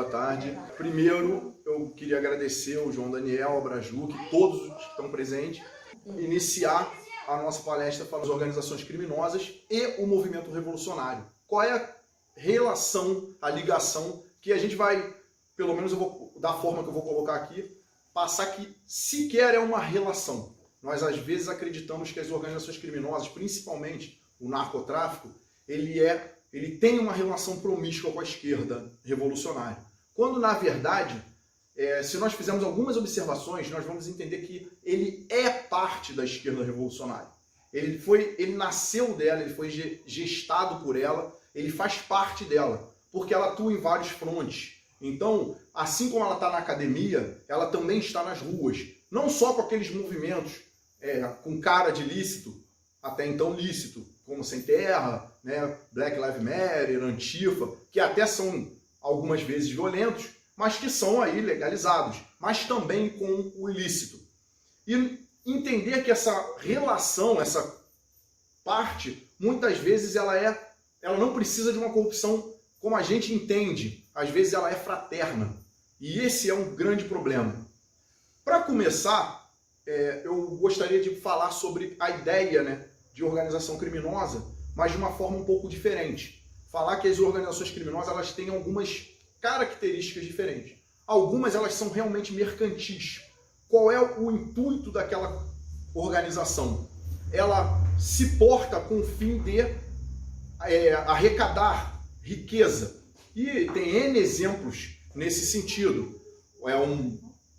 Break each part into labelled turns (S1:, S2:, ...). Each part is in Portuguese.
S1: tarde. Primeiro, eu queria agradecer ao João Daniel, ao Brajuc, todos os que estão presentes, iniciar a nossa palestra falando das organizações criminosas e o movimento revolucionário. Qual é a relação, a ligação que a gente vai, pelo menos eu vou, da forma que eu vou colocar aqui, passar que sequer é uma relação. Nós às vezes acreditamos que as organizações criminosas, principalmente o narcotráfico, ele tem uma relação promíscua com a esquerda revolucionária. Quando, na verdade, se nós fizermos algumas observações, nós vamos entender que ele é parte da esquerda revolucionária. Ele nasceu dela, ele foi gestado por ela, ele faz parte dela, porque ela atua em vários frontes. Então, assim como ela está na academia, ela também está nas ruas. Não só com aqueles movimentos com cara de lícito, até então lícito, como Sem Terra, né, Black Lives Matter, Antifa, que até são algumas vezes violentos, mas que são aí legalizados, mas também com o ilícito. E entender que essa relação, essa parte, muitas vezes ela não precisa de uma corrupção como a gente entende, às vezes ela é fraterna. E esse é um grande problema. Para começar, eu gostaria de falar sobre a ideia, né, de organização criminosa, mas de uma forma um pouco diferente. Falar que as organizações criminosas elas têm algumas características diferentes. Algumas elas são realmente mercantis. Qual é o intuito daquela organização? Ela se porta com o fim de arrecadar riqueza. E tem N exemplos nesse sentido.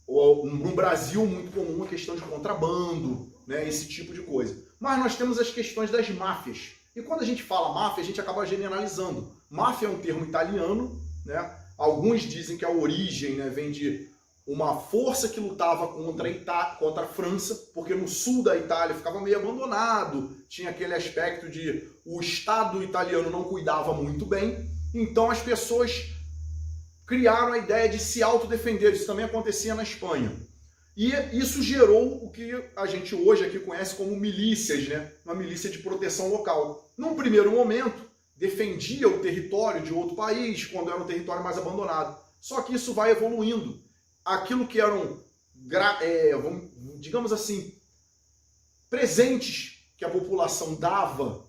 S1: No Brasil, muito comum a questão de contrabando, né, esse tipo de coisa. Mas nós temos as questões das máfias. E quando a gente fala máfia, a gente acaba generalizando. Máfia é um termo italiano, né? Alguns dizem que a origem, né, vem de uma força que lutava contra a França, porque no sul da Itália ficava meio abandonado, tinha aquele aspecto de o Estado italiano não cuidava muito bem, então as pessoas criaram a ideia de se autodefender. Isso também acontecia na Espanha. E isso gerou o que a gente hoje aqui conhece como milícias, né? Uma milícia de proteção local. Num primeiro momento, defendia o território de outro país, quando era um território mais abandonado. Só que isso vai evoluindo. Aquilo que eram, digamos assim, presentes que a população dava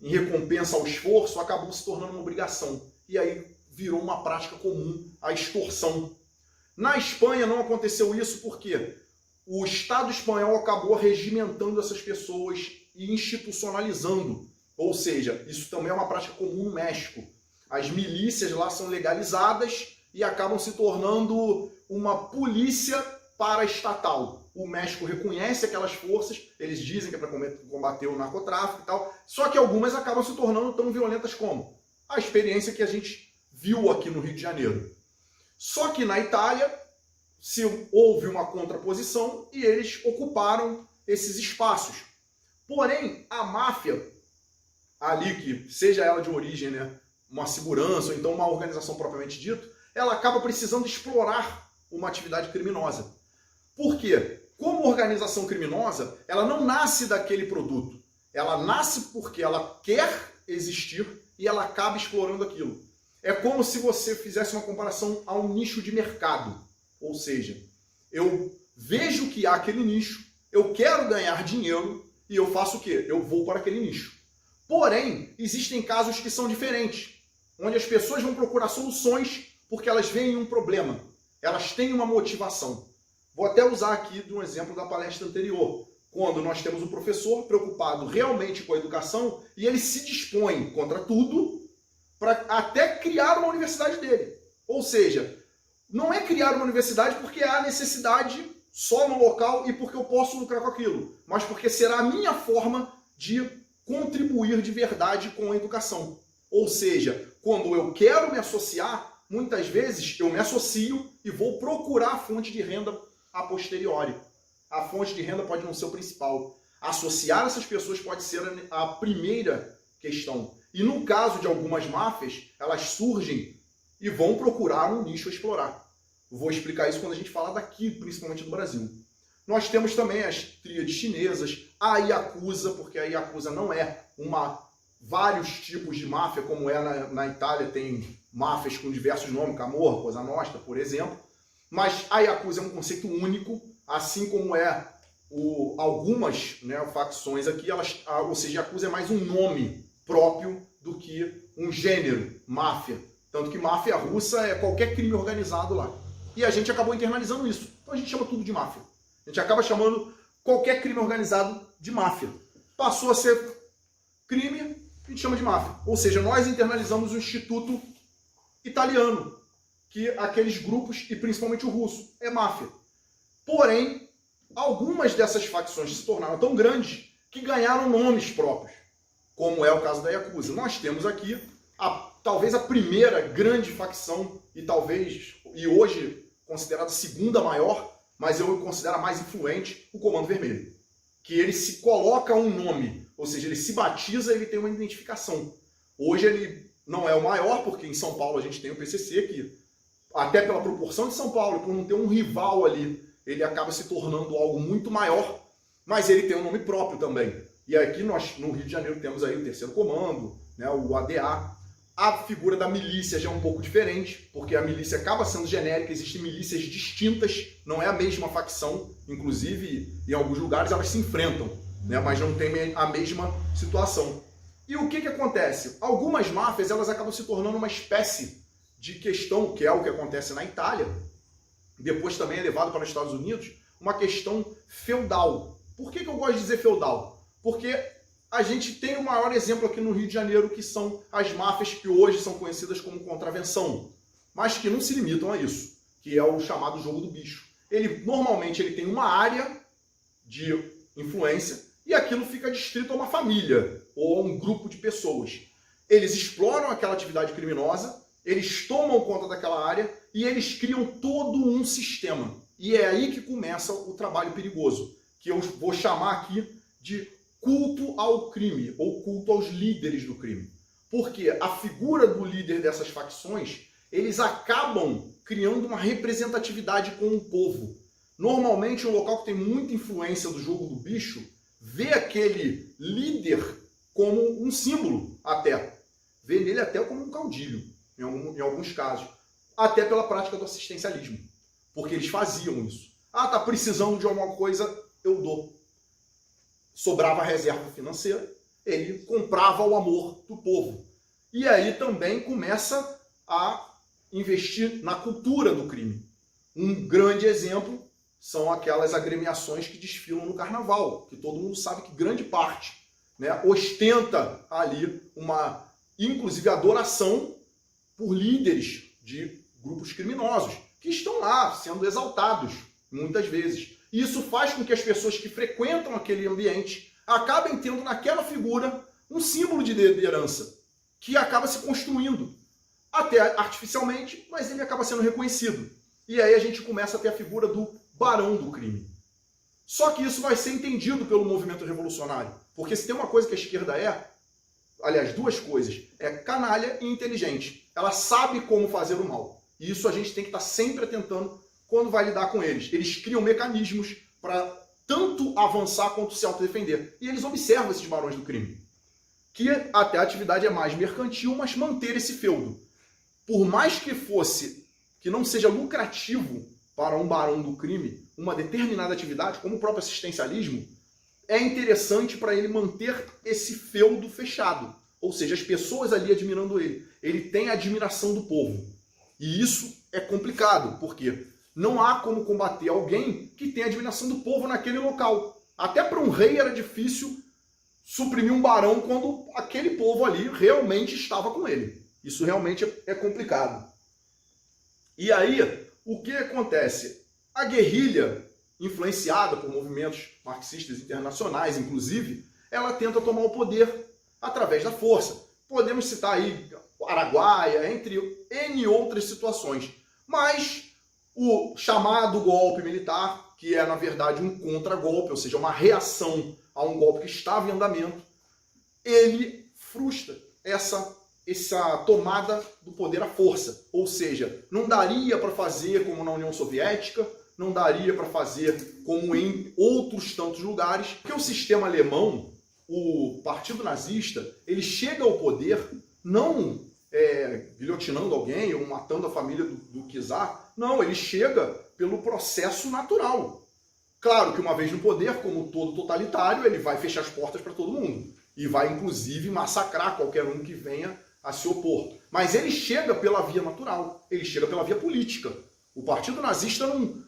S1: em recompensa ao esforço, acabou se tornando uma obrigação. E aí virou uma prática comum a extorsão. Na Espanha não aconteceu isso porque o Estado espanhol acabou regimentando essas pessoas e institucionalizando. Ou seja, isso também é uma prática comum no México. As milícias lá são legalizadas e acabam se tornando uma polícia paraestatal. O México reconhece aquelas forças, eles dizem que é para combater o narcotráfico e tal, só que algumas acabam se tornando tão violentas como a experiência que a gente viu aqui no Rio de Janeiro. Só que na Itália houve uma contraposição e eles ocuparam esses espaços. Porém, a máfia, ali que seja ela de origem, né, uma segurança ou então uma organização propriamente dita, ela acaba precisando explorar uma atividade criminosa. Por quê? Como organização criminosa, ela não nasce daquele produto. Ela nasce porque ela quer existir e ela acaba explorando aquilo. É como se você fizesse uma comparação a um nicho de mercado. Ou seja, eu vejo que há aquele nicho, eu quero ganhar dinheiro e eu faço o quê? Eu vou para aquele nicho. Porém, existem casos que são diferentes, onde as pessoas vão procurar soluções porque elas veem um problema, elas têm uma motivação. Vou até usar aqui de um exemplo da palestra anterior, quando nós temos um professor preocupado realmente com a educação e ele se dispõe contra tudo para até criar uma universidade dele. Ou seja, não é criar uma universidade porque há necessidade só no local e porque eu posso lucrar com aquilo, mas porque será a minha forma de contribuir de verdade com a educação. Ou seja, quando eu quero me associar, muitas vezes eu me associo e vou procurar a fonte de renda a posteriori. A fonte de renda pode não ser o principal. Associar essas pessoas pode ser a primeira questão. E no caso de algumas máfias, elas surgem e vão procurar um nicho a explorar. Vou explicar isso quando a gente fala daqui, principalmente do Brasil. Nós temos também as tríades chinesas, a Yakuza, porque a Yakuza não é uma vários tipos de máfia, como na Itália, tem máfias com diversos nomes, Camorra, Cosa Nostra, por exemplo. Mas a Yakuza é um conceito único, assim como algumas, né, facções aqui, ou seja, Yakuza é mais um nome próprio do que um gênero, máfia. Tanto que máfia russa é qualquer crime organizado lá. E a gente acabou internalizando isso. Então a gente chama tudo de máfia. A gente acaba chamando qualquer crime organizado de máfia. Passou a ser crime, a gente chama de máfia. Ou seja, nós internalizamos o instituto italiano, que aqueles grupos, e principalmente o russo, é máfia. Porém, algumas dessas facções se tornaram tão grandes que ganharam nomes próprios, como é o caso da Yakuza. Nós temos aqui talvez a primeira grande facção, e hoje considerada a segunda maior, mas eu considero a mais influente, o Comando Vermelho. Que ele se coloca um nome, ou seja, ele se batiza, ele tem uma identificação. Hoje ele não é o maior, porque em São Paulo a gente tem o PCC, que até pela proporção de São Paulo, por não ter um rival ali, ele acaba se tornando algo muito maior, mas ele tem um nome próprio também. E aqui nós, no Rio de Janeiro, temos aí o Terceiro Comando, né, o ADA. A figura da milícia já é um pouco diferente, porque a milícia acaba sendo genérica, existem milícias distintas, não é a mesma facção, inclusive em alguns lugares elas se enfrentam, né, mas não tem a mesma situação. E o que acontece? Algumas máfias elas acabam se tornando uma espécie de questão, que é o que acontece na Itália, depois também é levado para os Estados Unidos, uma questão feudal. Por que eu gosto de dizer feudal? Porque a gente tem o maior exemplo aqui no Rio de Janeiro, que são as máfias que hoje são conhecidas como contravenção, mas que não se limitam a isso, que é o chamado jogo do bicho. Normalmente ele tem uma área de influência e aquilo fica distrito a uma família ou a um grupo de pessoas. Eles exploram aquela atividade criminosa, eles tomam conta daquela área e eles criam todo um sistema. E é aí que começa o trabalho perigoso, que eu vou chamar aqui de culto ao crime, ou culto aos líderes do crime. Porque a figura do líder dessas facções, eles acabam criando uma representatividade com o povo. Normalmente, um local que tem muita influência do jogo do bicho, vê aquele líder como um símbolo até. Vê nele até como um caudilho, em alguns casos. Até pela prática do assistencialismo. Porque eles faziam isso. Ah, tá precisando de alguma coisa, eu dou. Sobrava reserva financeira, ele comprava o amor do povo. E aí também começa a investir na cultura do crime. Um grande exemplo são aquelas agremiações que desfilam no carnaval, que todo mundo sabe que grande parte, né, ostenta ali inclusive, adoração por líderes de grupos criminosos, que estão lá sendo exaltados, muitas vezes. E isso faz com que as pessoas que frequentam aquele ambiente acabem tendo naquela figura um símbolo de liderança, que acaba se construindo, até artificialmente, mas ele acaba sendo reconhecido. E aí a gente começa a ter a figura do barão do crime. Só que isso vai ser entendido pelo movimento revolucionário, porque se tem uma coisa que a esquerda aliás, duas coisas, é canalha e inteligente. Ela sabe como fazer o mal. E isso a gente tem que estar sempre atentando quando vai lidar com eles. Eles criam mecanismos para tanto avançar quanto se autodefender. E eles observam esses barões do crime. Que até a atividade é mais mercantil, mas manter esse feudo. Por mais que não seja lucrativo para um barão do crime uma determinada atividade, como o próprio assistencialismo, é interessante para ele manter esse feudo fechado. Ou seja, as pessoas ali admirando ele. Ele tem a admiração do povo. E isso é complicado, porque não há como combater alguém que tem a admiração do povo naquele local. Até para um rei era difícil suprimir um barão quando aquele povo ali realmente estava com ele. Isso realmente é complicado. E aí, o que acontece? A guerrilha, influenciada por movimentos marxistas internacionais, inclusive, ela tenta tomar o poder através da força. Podemos citar aí Araguaia, entre N outras situações. Mas o chamado golpe militar, que é, na verdade, um contragolpe, ou seja, uma reação a um golpe que estava em andamento, ele frustra essa tomada do poder à força. Ou seja, não daria para fazer como na União Soviética, não daria para fazer como em outros tantos lugares, porque o sistema alemão, o partido nazista, ele chega ao poder não guilhotinando alguém ou matando a família do czar. Não, ele chega pelo processo natural. Claro que uma vez no poder, como todo totalitário, ele vai fechar as portas para todo mundo. E vai, inclusive, massacrar qualquer um que venha a se opor. Mas ele chega pela via natural, ele chega pela via política. O partido nazista não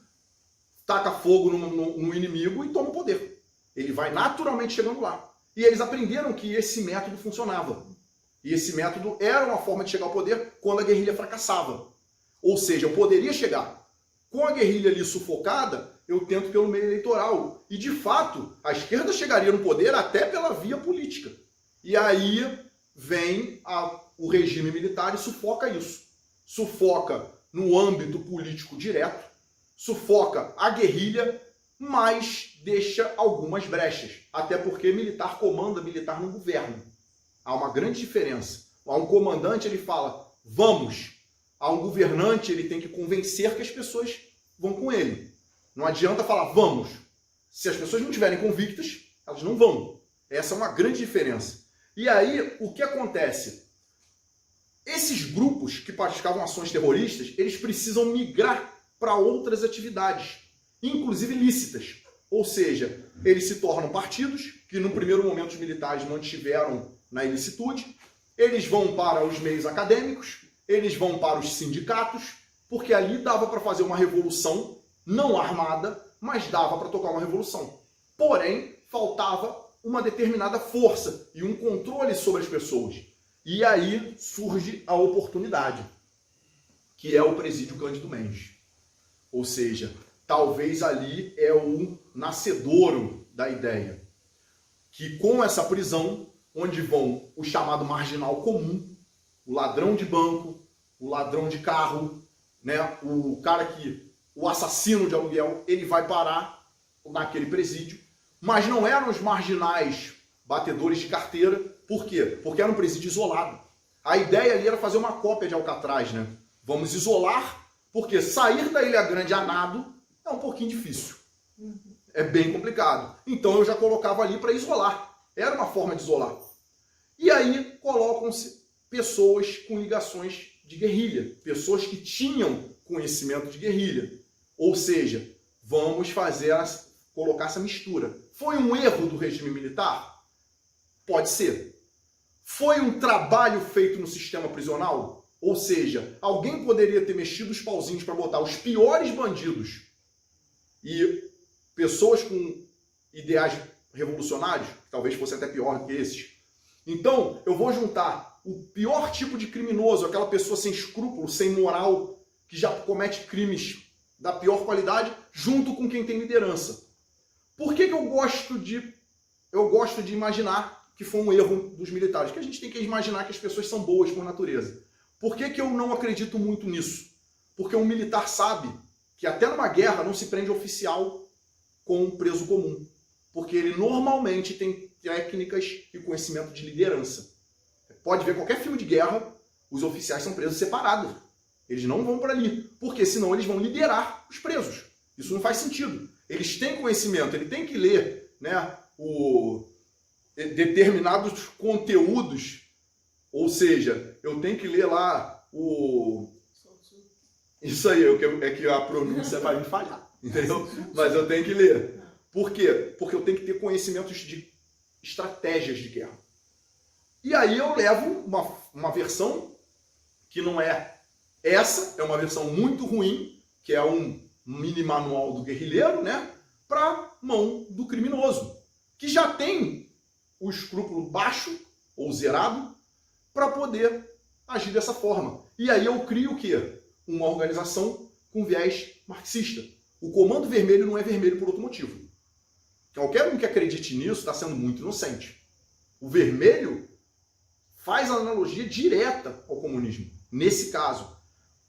S1: taca fogo no inimigo e toma o poder. Ele vai naturalmente chegando lá. E eles aprenderam que esse método funcionava. E esse método era uma forma de chegar ao poder quando a guerrilha fracassava. Ou seja, eu poderia chegar. Com a guerrilha ali sufocada, eu tento pelo meio eleitoral. E, de fato, a esquerda chegaria no poder até pela via política. E aí vem o regime militar e sufoca isso. Sufoca no âmbito político direto, sufoca a guerrilha, mas deixa algumas brechas. Até porque militar comanda, militar não governa. Há uma grande diferença. Há um comandante, ele fala, vamos. Há um governante, ele tem que convencer que as pessoas vão com ele. Não adianta falar, vamos. Se as pessoas não estiverem convictas, elas não vão. Essa é uma grande diferença. E aí, o que acontece? Esses grupos que praticavam ações terroristas, eles precisam migrar para outras atividades, inclusive lícitas. Ou seja, eles se tornam partidos, que no primeiro momento os militares mantiveram na ilicitude, eles vão para os meios acadêmicos, eles vão para os sindicatos, porque ali dava para fazer uma revolução, não armada, mas dava para tocar uma revolução. Porém, faltava uma determinada força e um controle sobre as pessoas. E aí surge a oportunidade, que é o presídio Cândido Mendes. Ou seja, talvez ali é o nascedouro da ideia. Que com essa prisão, onde vão o chamado marginal comum, o ladrão de banco, o ladrão de carro, né, o assassino de aluguel, ele vai parar naquele presídio. Mas não eram os marginais batedores de carteira. Por quê? Porque era um presídio isolado. A ideia ali era fazer uma cópia de Alcatraz, né? Vamos isolar, porque sair da Ilha Grande a nado é um pouquinho difícil. É bem complicado. Então eu já colocava ali para isolar. Era uma forma de isolar. E aí colocam-se pessoas com ligações de guerrilha. Pessoas que tinham conhecimento de guerrilha. Ou seja, vamos colocar essa mistura. Foi um erro do regime militar? Pode ser. Foi um trabalho feito no sistema prisional? Ou seja, alguém poderia ter mexido os pauzinhos para botar os piores bandidos e pessoas com ideais revolucionários, que talvez fosse até pior do que esses. Então, eu vou juntar o pior tipo de criminoso, aquela pessoa sem escrúpulo, sem moral, que já comete crimes da pior qualidade, junto com quem tem liderança. Por que eu gosto de imaginar que foi um erro dos militares? Que a gente tem que imaginar que as pessoas são boas por natureza. Por que eu não acredito muito nisso? Porque um militar sabe que até numa guerra não se prende oficial com um preso comum. Porque ele normalmente tem técnicas e conhecimento de liderança. Pode ver qualquer filme de guerra, os oficiais são presos separados. Eles não vão para ali, porque senão eles vão liderar os presos. Isso não faz sentido. Eles têm conhecimento, ele tem que ler, né, determinados conteúdos, ou seja, eu tenho que ler lá Isso aí, é que a pronúncia vai me falhar, entendeu? Mas eu tenho que ler. Por quê? Porque eu tenho que ter conhecimentos de estratégias de guerra. E aí eu levo uma versão que não é essa, é uma versão muito ruim, que é um mini manual do guerrilheiro, né? Para mão do criminoso, que já tem o escrúpulo baixo ou zerado para poder agir dessa forma. E aí eu crio o quê? Uma organização com viés marxista. O Comando Vermelho não é vermelho por outro motivo. Qualquer um que acredite nisso está sendo muito inocente. O vermelho faz a analogia direta ao comunismo. Nesse caso,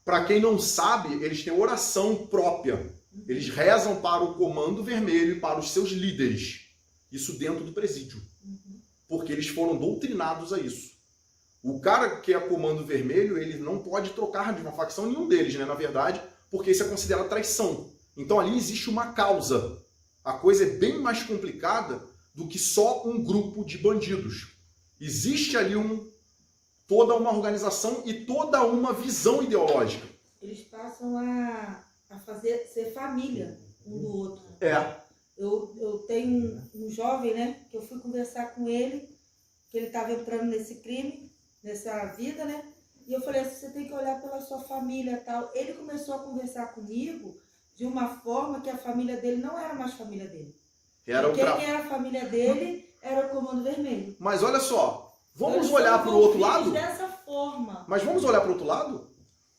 S1: para quem não sabe, eles têm oração própria. Eles rezam para o Comando Vermelho e para os seus líderes. Isso dentro do presídio. Porque eles foram doutrinados a isso. O cara que é Comando Vermelho, ele não pode trocar de uma facção, nenhum deles, né, na verdade, porque isso é considerado traição. Então ali existe uma causa. A coisa é bem mais complicada do que só um grupo de bandidos. Existe ali toda uma organização e toda uma visão ideológica.
S2: Eles passam a ser família um do outro. Eu tenho um jovem, né, que eu fui conversar com ele, que ele estava entrando nesse crime, nessa vida, né? E eu falei assim, você tem que olhar pela sua família e tal. Ele começou a conversar comigo de uma forma que a família dele não era mais família dele. Quem era a família dele era o Comando Vermelho.
S1: Mas olha só, vamos olhar para o outro lado?
S2: Dessa forma.
S1: Mas vamos olhar para o outro lado?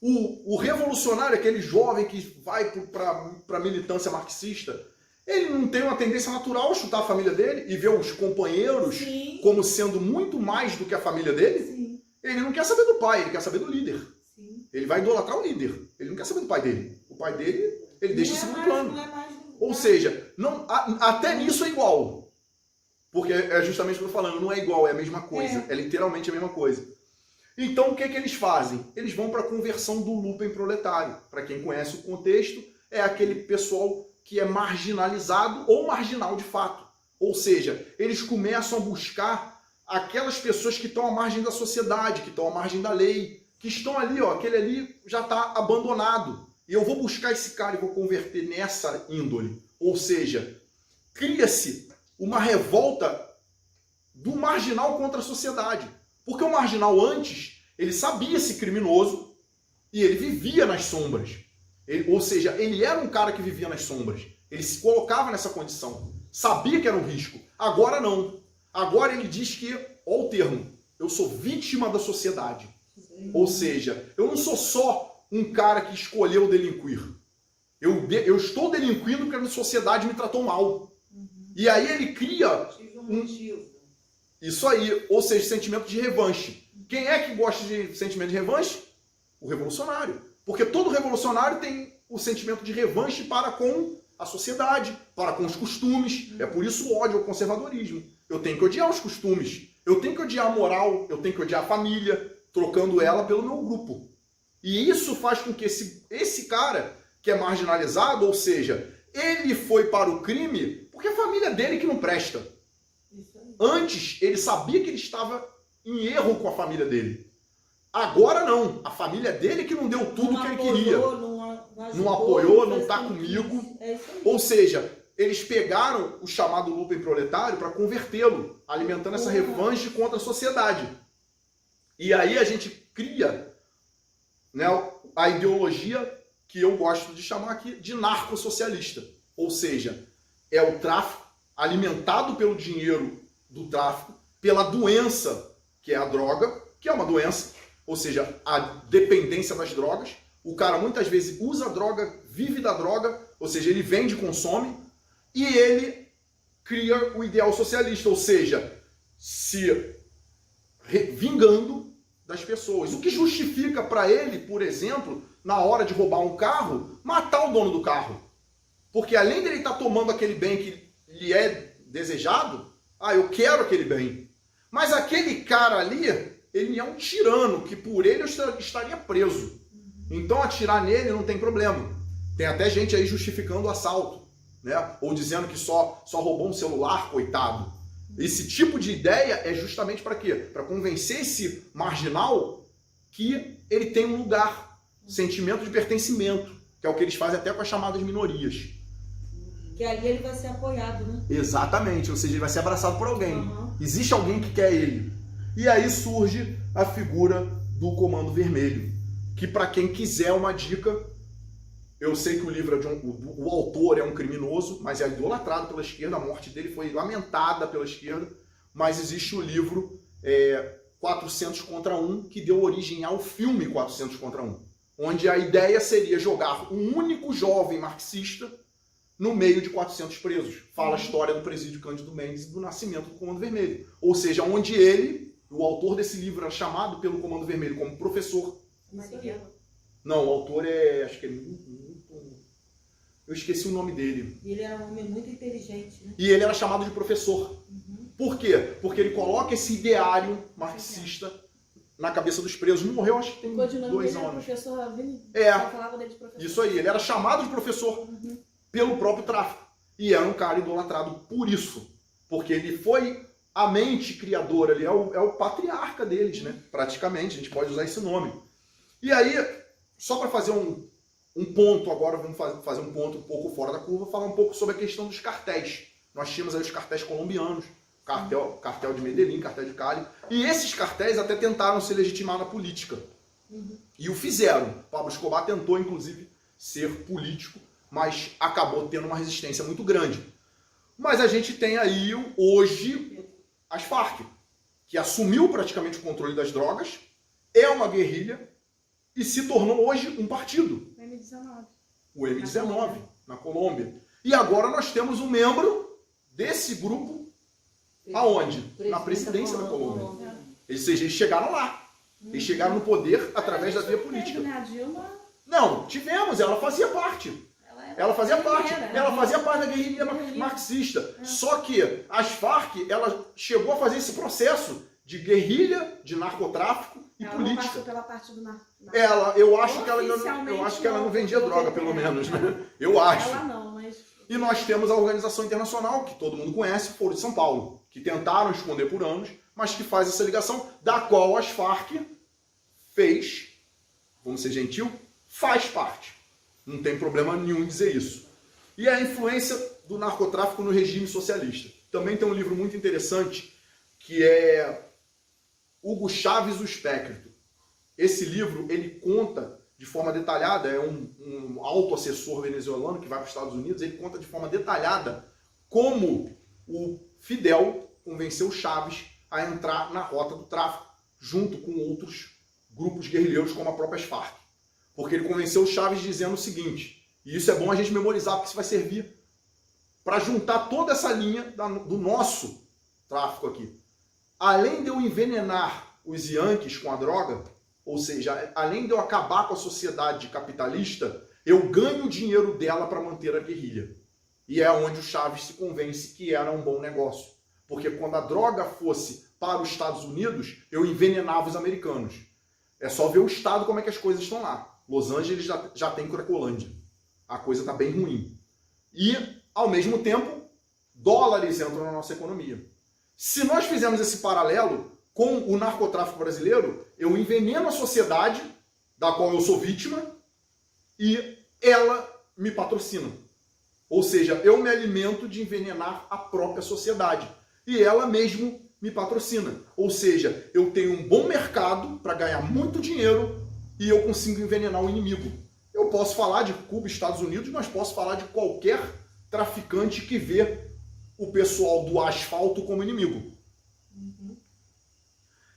S1: O revolucionário, aquele jovem que vai para a militância marxista, ele não tem uma tendência natural a chutar a família dele e ver os companheiros como sendo muito mais do que a família dele?
S2: Sim.
S1: Ele não quer saber do pai, ele quer saber do líder.
S2: Sim.
S1: Ele vai idolatrar o líder. Ele não quer saber do pai dele. O pai dele, ele deixa em segundo plano. Ou seja, até nisso é igual. Porque é justamente o que eu estou falando, não é igual, é a mesma coisa. É literalmente a mesma coisa. Então, o que eles fazem? Eles vão para a conversão do lumpen proletário. Para quem conhece o contexto, é aquele pessoal que é marginalizado ou marginal de fato. Ou seja, eles começam a buscar aquelas pessoas que estão à margem da sociedade, que estão à margem da lei, que estão ali, ó, aquele ali já está abandonado. E eu vou buscar esse cara e vou converter nessa índole. Ou seja, cria-se uma revolta do marginal contra a sociedade. Porque o marginal antes, ele sabia-se criminoso e ele vivia nas sombras. Ou seja, ele era um cara que vivia nas sombras. Ele se colocava nessa condição. Sabia que era um risco. Agora não. Agora ele diz que, olha o termo, eu sou vítima da sociedade. Ou seja, eu não sou só um cara que escolheu delinquir. Eu estou delinquindo porque a sociedade me tratou mal. E aí ele cria isso aí, ou seja, sentimento de revanche. Quem é que gosta de sentimento de revanche? O revolucionário. Porque todo revolucionário tem o sentimento de revanche para com a sociedade, para com os costumes. É por isso o ódio ao conservadorismo. Eu tenho que odiar os costumes. Eu tenho que odiar a moral. Eu tenho que odiar a família, trocando ela pelo meu grupo. E isso faz com que esse cara que é marginalizado, ou seja, ele foi para o crime porque a família dele que não presta. Antes, ele sabia que ele estava em erro com a família dele. Agora não. A família dele que não deu tudo o que ele queria. Não apoiou, não está comigo. Ou seja, eles pegaram o chamado lumpen proletário para convertê-lo, alimentando essa revanche contra a sociedade. E aí a gente cria, né, a ideologia que eu gosto de chamar aqui de narcossocialista. Ou seja, é o tráfico alimentado pelo dinheiro do tráfico, pela doença, que é a droga, que é uma doença, ou seja, a dependência das drogas. O cara muitas vezes usa a droga, vive da droga, ou seja, ele vende, consome, e ele cria o ideal socialista, ou seja, se vingando das pessoas. O que justifica para ele, por exemplo, na hora de roubar um carro, matar o dono do carro. Porque além dele estar tomando aquele bem que lhe é desejado, eu quero aquele bem. Mas aquele cara ali, ele é um tirano, que por ele eu estaria preso. Então atirar nele não tem problema. Tem até gente aí justificando o assalto, né? Ou dizendo que só roubou um celular, coitado. Esse tipo de ideia é justamente para quê? Para convencer esse marginal que ele tem um lugar, sentimento de pertencimento, que é o que eles fazem até com as chamadas minorias.
S2: Que ali ele vai ser apoiado, né?
S1: Exatamente, ou seja, ele vai ser abraçado por alguém. Existe alguém que quer ele. E aí surge a figura do Comando Vermelho, que para quem quiser uma dica, eu sei que o livro é o autor é um criminoso, mas é idolatrado pela esquerda, a morte dele foi lamentada pela esquerda, mas existe o livro 400 contra 1, que deu origem ao filme 400 contra 1, onde a ideia seria jogar um único jovem marxista no meio de 400 presos. Fala a história do presídio Cândido Mendes e do nascimento do Comando Vermelho. Ou seja, onde ele, o autor desse livro, era chamado pelo Comando Vermelho como professor. Não, o autor acho que é eu esqueci o nome dele.
S2: Ele era um homem muito inteligente, né?
S1: E ele era chamado de professor. Por quê? Porque ele coloca esse ideário marxista na cabeça dos presos. Morreu, acho que tem 2 anos.
S2: Professor Ravini,
S1: falava dele de professor. Isso aí, ele era chamado de professor pelo próprio tráfico. E era um cara idolatrado por isso. porque ele foi a mente criadora, ele é o patriarca deles, né? Praticamente, a gente pode usar esse nome. E aí, só para fazer um ponto agora, vamos fazer um ponto um pouco fora da curva, falar um pouco sobre a questão dos cartéis. Nós tínhamos aí os cartéis colombianos, cartel de Medellín, cartel de Cali, e esses cartéis até tentaram se legitimar na política. E o fizeram. Pablo Escobar tentou, inclusive, ser político, mas acabou tendo uma resistência muito grande. Mas a gente tem aí, hoje, as Farc, que assumiu praticamente o controle das drogas, é uma guerrilha e se tornou hoje um partido.
S2: O M19.
S1: O M19, na Colômbia. E agora nós temos um membro desse grupo, aonde? Na presidência da Colômbia. Eles chegaram lá. Eles chegaram no poder através da via política. Não, tivemos, ela fazia parte. Ela fazia parte da guerrilha marxista. Só que as Farc, ela chegou a fazer esse processo de guerrilha, de narcotráfico e política. Ela não passou pela parte do narcotráfico. Eu acho que ela não vendia droga, pelo menos, né? Eu acho.
S2: Ela não, mas...
S1: E nós temos a organização internacional, que todo mundo conhece, Foro de São Paulo, que tentaram esconder por anos, mas que faz essa ligação, da qual as Farc fez, vamos ser gentil, faz parte. Não tem problema nenhum em dizer isso. E a influência do narcotráfico no regime socialista. Também tem um livro muito interessante, que é Hugo Chávez, o Espectro. Esse livro, ele conta de forma detalhada, é um alto assessor venezuelano que vai para os Estados Unidos, ele conta de forma detalhada como o Fidel convenceu o Chávez a entrar na rota do tráfico, junto com outros grupos guerrilheiros como a própria Farc. Porque ele convenceu o Chávez dizendo o seguinte, e isso é bom a gente memorizar, porque isso vai servir para juntar toda essa linha do nosso tráfico aqui. Além de eu envenenar os Yankees com a droga, ou seja, além de eu acabar com a sociedade capitalista, eu ganho o dinheiro dela para manter a guerrilha. E é onde o Chávez se convence que era um bom negócio. Porque quando a droga fosse para os Estados Unidos, eu envenenava os americanos. É só ver o estado como é que as coisas estão lá. Los Angeles já tem Cracolândia. A coisa está bem ruim. E, ao mesmo tempo, dólares entram na nossa economia. Se nós fizermos esse paralelo com o narcotráfico brasileiro, eu enveneno a sociedade, da qual eu sou vítima, e ela me patrocina. Ou seja, eu me alimento de envenenar a própria sociedade. E ela mesmo me patrocina. Ou seja, eu tenho um bom mercado para ganhar muito dinheiro e eu consigo envenenar o inimigo. Eu posso falar de Cuba e Estados Unidos, mas posso falar de qualquer traficante que vê o pessoal do asfalto como inimigo.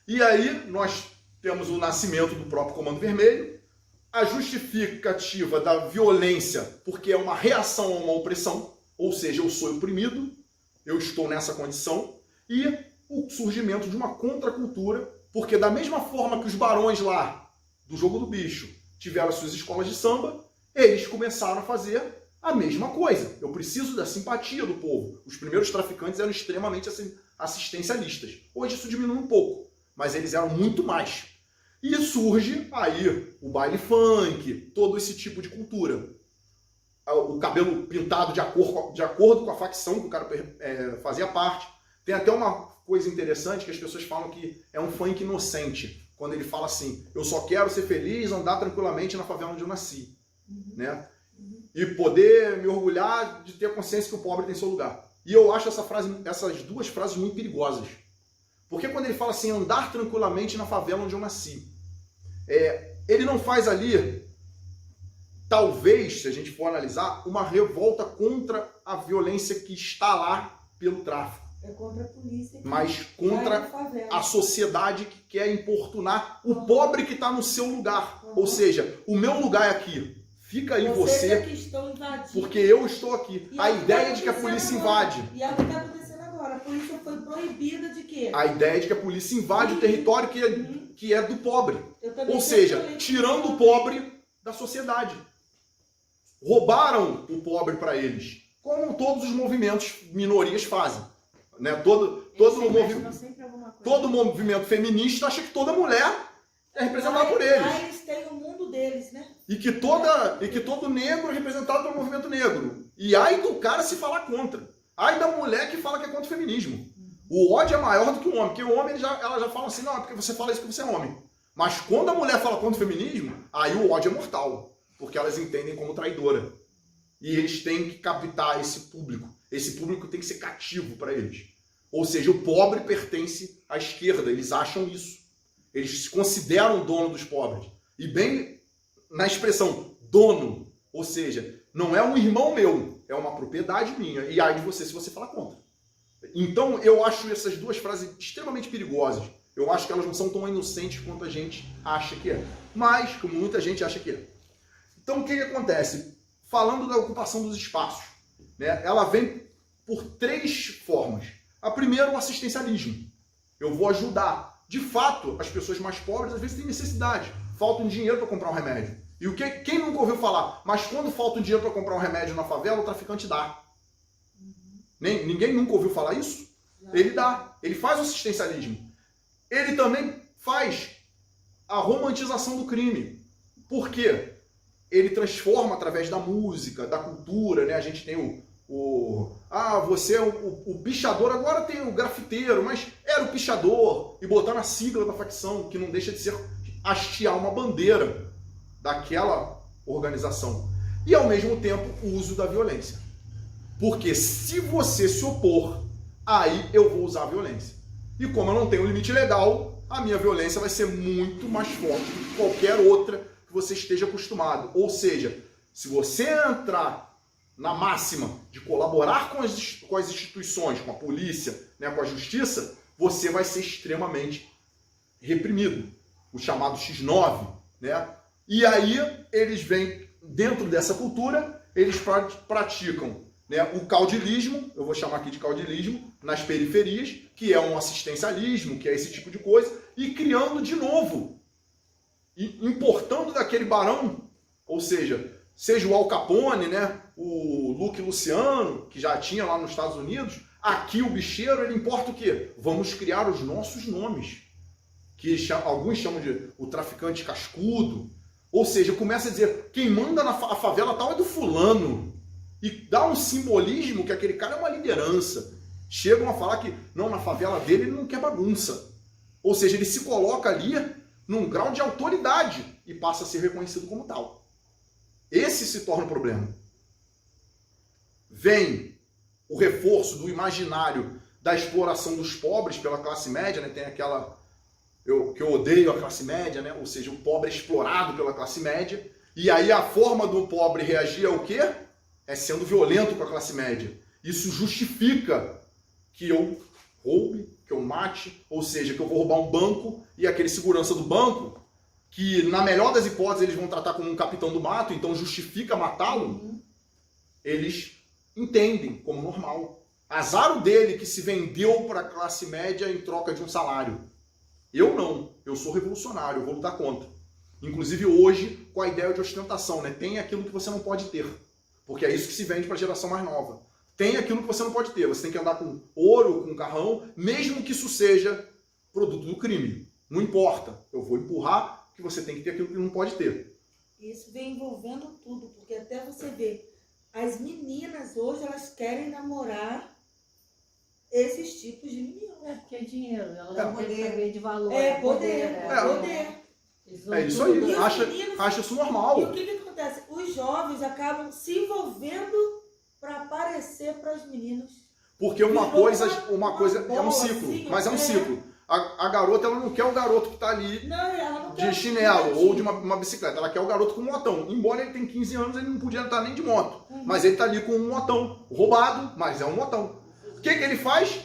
S1: E aí nós temos o nascimento do próprio Comando Vermelho, a justificativa da violência, porque é uma reação a uma opressão, ou seja, eu sou oprimido, eu estou nessa condição, e o surgimento de uma contracultura, porque da mesma forma que os barões lá do Jogo do Bicho tiveram as suas escolas de samba, eles começaram a fazer a mesma coisa. Eu preciso da simpatia do povo. Os primeiros traficantes eram extremamente assistencialistas. Hoje isso diminui um pouco, mas eles eram muito mais. E surge aí o baile funk, todo esse tipo de cultura. O cabelo pintado de acordo com a facção que o cara fazia parte. Tem até uma coisa interessante que as pessoas falam que é um funk inocente. Quando ele fala assim, eu só quero ser feliz, andar tranquilamente na favela onde eu nasci. Né? E poder me orgulhar de ter consciência que o pobre tem seu lugar. E eu acho essas duas frases muito perigosas. Porque quando ele fala assim, andar tranquilamente na favela onde eu nasci, ele não faz ali, talvez, se a gente for analisar, uma revolta contra a violência que está lá pelo tráfico.
S2: É contra a polícia.
S1: Mas contra a sociedade que quer importunar o pobre que está no seu lugar. Ou seja, o meu lugar é aqui. Fica aí você, porque eu estou aqui. A ideia de que a polícia invade.
S2: E é o que está acontecendo agora. A polícia foi proibida de quê?
S1: A ideia de que a polícia invade o território que é do pobre. Ou seja, tirando o pobre da sociedade. Roubaram o pobre para eles. Como todos os movimentos minorias fazem. Né? Todo movimento feminista acha que toda mulher é representada por eles.
S2: Lá eles têm o mundo deles, né?
S1: E que todo negro é representado pelo movimento negro. E aí do cara se falar contra. Ai da mulher que fala que é contra o feminismo. O ódio é maior do que o homem, porque o homem ela já fala assim, não, é porque você fala isso porque você é homem. Mas quando a mulher fala contra o feminismo, aí o ódio é mortal, porque elas entendem como traidora. E eles têm que captar esse público. Esse público tem que ser cativo para eles. Ou seja, o pobre pertence à esquerda, eles acham isso. Eles se consideram dono dos pobres. E bem na expressão dono, ou seja, não é um irmão meu, é uma propriedade minha. E ai de você se você falar contra. Então eu acho essas duas frases extremamente perigosas. Eu acho que elas não são tão inocentes quanto a gente acha que é. Mas, como muita gente acha que é. Então o que acontece? Falando da ocupação dos espaços, né, ela vem por 3 formas. A primeira, o assistencialismo. Eu vou ajudar. De fato, as pessoas mais pobres às vezes têm necessidade. Falta um dinheiro para comprar um remédio. E quem nunca ouviu falar? Mas quando falta um dinheiro para comprar um remédio na favela, o traficante dá. Ninguém nunca ouviu falar isso? Ele dá. Ele faz o assistencialismo. Ele também faz a romantização do crime. Por quê? Ele transforma através da música, da cultura, né? A gente tem você é o pichador, agora tem o grafiteiro, mas era o pichador, e botar na sigla da facção, que não deixa de ser hastear uma bandeira daquela organização. E ao mesmo tempo o uso da violência. Porque se você se opor, aí eu vou usar a violência. E como eu não tenho limite legal, a minha violência vai ser muito mais forte do que qualquer outra que você esteja acostumado. Ou seja, se você entrar na máxima de colaborar com as instituições, com a polícia, né, com a justiça, você vai ser extremamente reprimido. O chamado X9, né? E aí eles vêm, dentro dessa cultura, eles praticam, né, o caudilismo, eu vou chamar aqui de caudilismo, nas periferias, que é um assistencialismo, que é esse tipo de coisa, e criando de novo, e importando daquele barão, ou seja o Al Capone, né, o Luke Luciano, que já tinha lá nos Estados Unidos, aqui o bicheiro, ele importa o quê? Vamos criar os nossos nomes, que alguns chamam de o traficante cascudo, ou seja, começa a dizer, quem manda a favela tal é do fulano, e dá um simbolismo que aquele cara é uma liderança. Chegam a falar que, não, na favela dele ele não quer bagunça. Ou seja, ele se coloca ali num grau de autoridade e passa a ser reconhecido como tal. Esse se torna um problema. Vem o reforço do imaginário da exploração dos pobres pela classe média, né? Tem aquela... que eu odeio a classe média, né? Ou seja, o pobre é explorado pela classe média. E aí a forma do pobre reagir é o quê? É sendo violento com a classe média. Isso justifica que eu roube, que eu mate, ou seja, que eu vou roubar um banco e aquele segurança do banco, que na melhor das hipóteses eles vão tratar como um capitão do mato, então justifica matá-lo, eles entendem como normal. Azar o dele que se vendeu para a classe média em troca de um salário. Eu não, eu sou revolucionário, eu vou lutar contra. Inclusive hoje com a ideia de ostentação, né? Tem aquilo que você não pode ter, porque é isso que se vende para a geração mais nova. Tem aquilo que você não pode ter, você tem que andar com ouro, com carrão, mesmo que isso seja produto do crime. Não importa, eu vou empurrar que você tem que ter aquilo que não pode ter.
S2: Isso vem envolvendo tudo, porque até você vê, as meninas hoje, elas querem namorar esses tipos de meninos.
S3: É porque é dinheiro, ela não tem que saber de valor.
S2: É poder.
S1: É isso aí, acha isso normal.
S2: E o que acontece? Os jovens acabam se envolvendo para aparecer para os meninos.
S1: Porque uma coisa é um ciclo, assim, mas é um ciclo. A garota, ela não quer o garoto que está ali de chinelo ou de uma bicicleta. Ela quer o garoto com um motão. Embora ele tenha 15 anos, ele não podia estar nem de moto. Mas ele está ali com um motão. Roubado, mas é um motão. O que ele faz?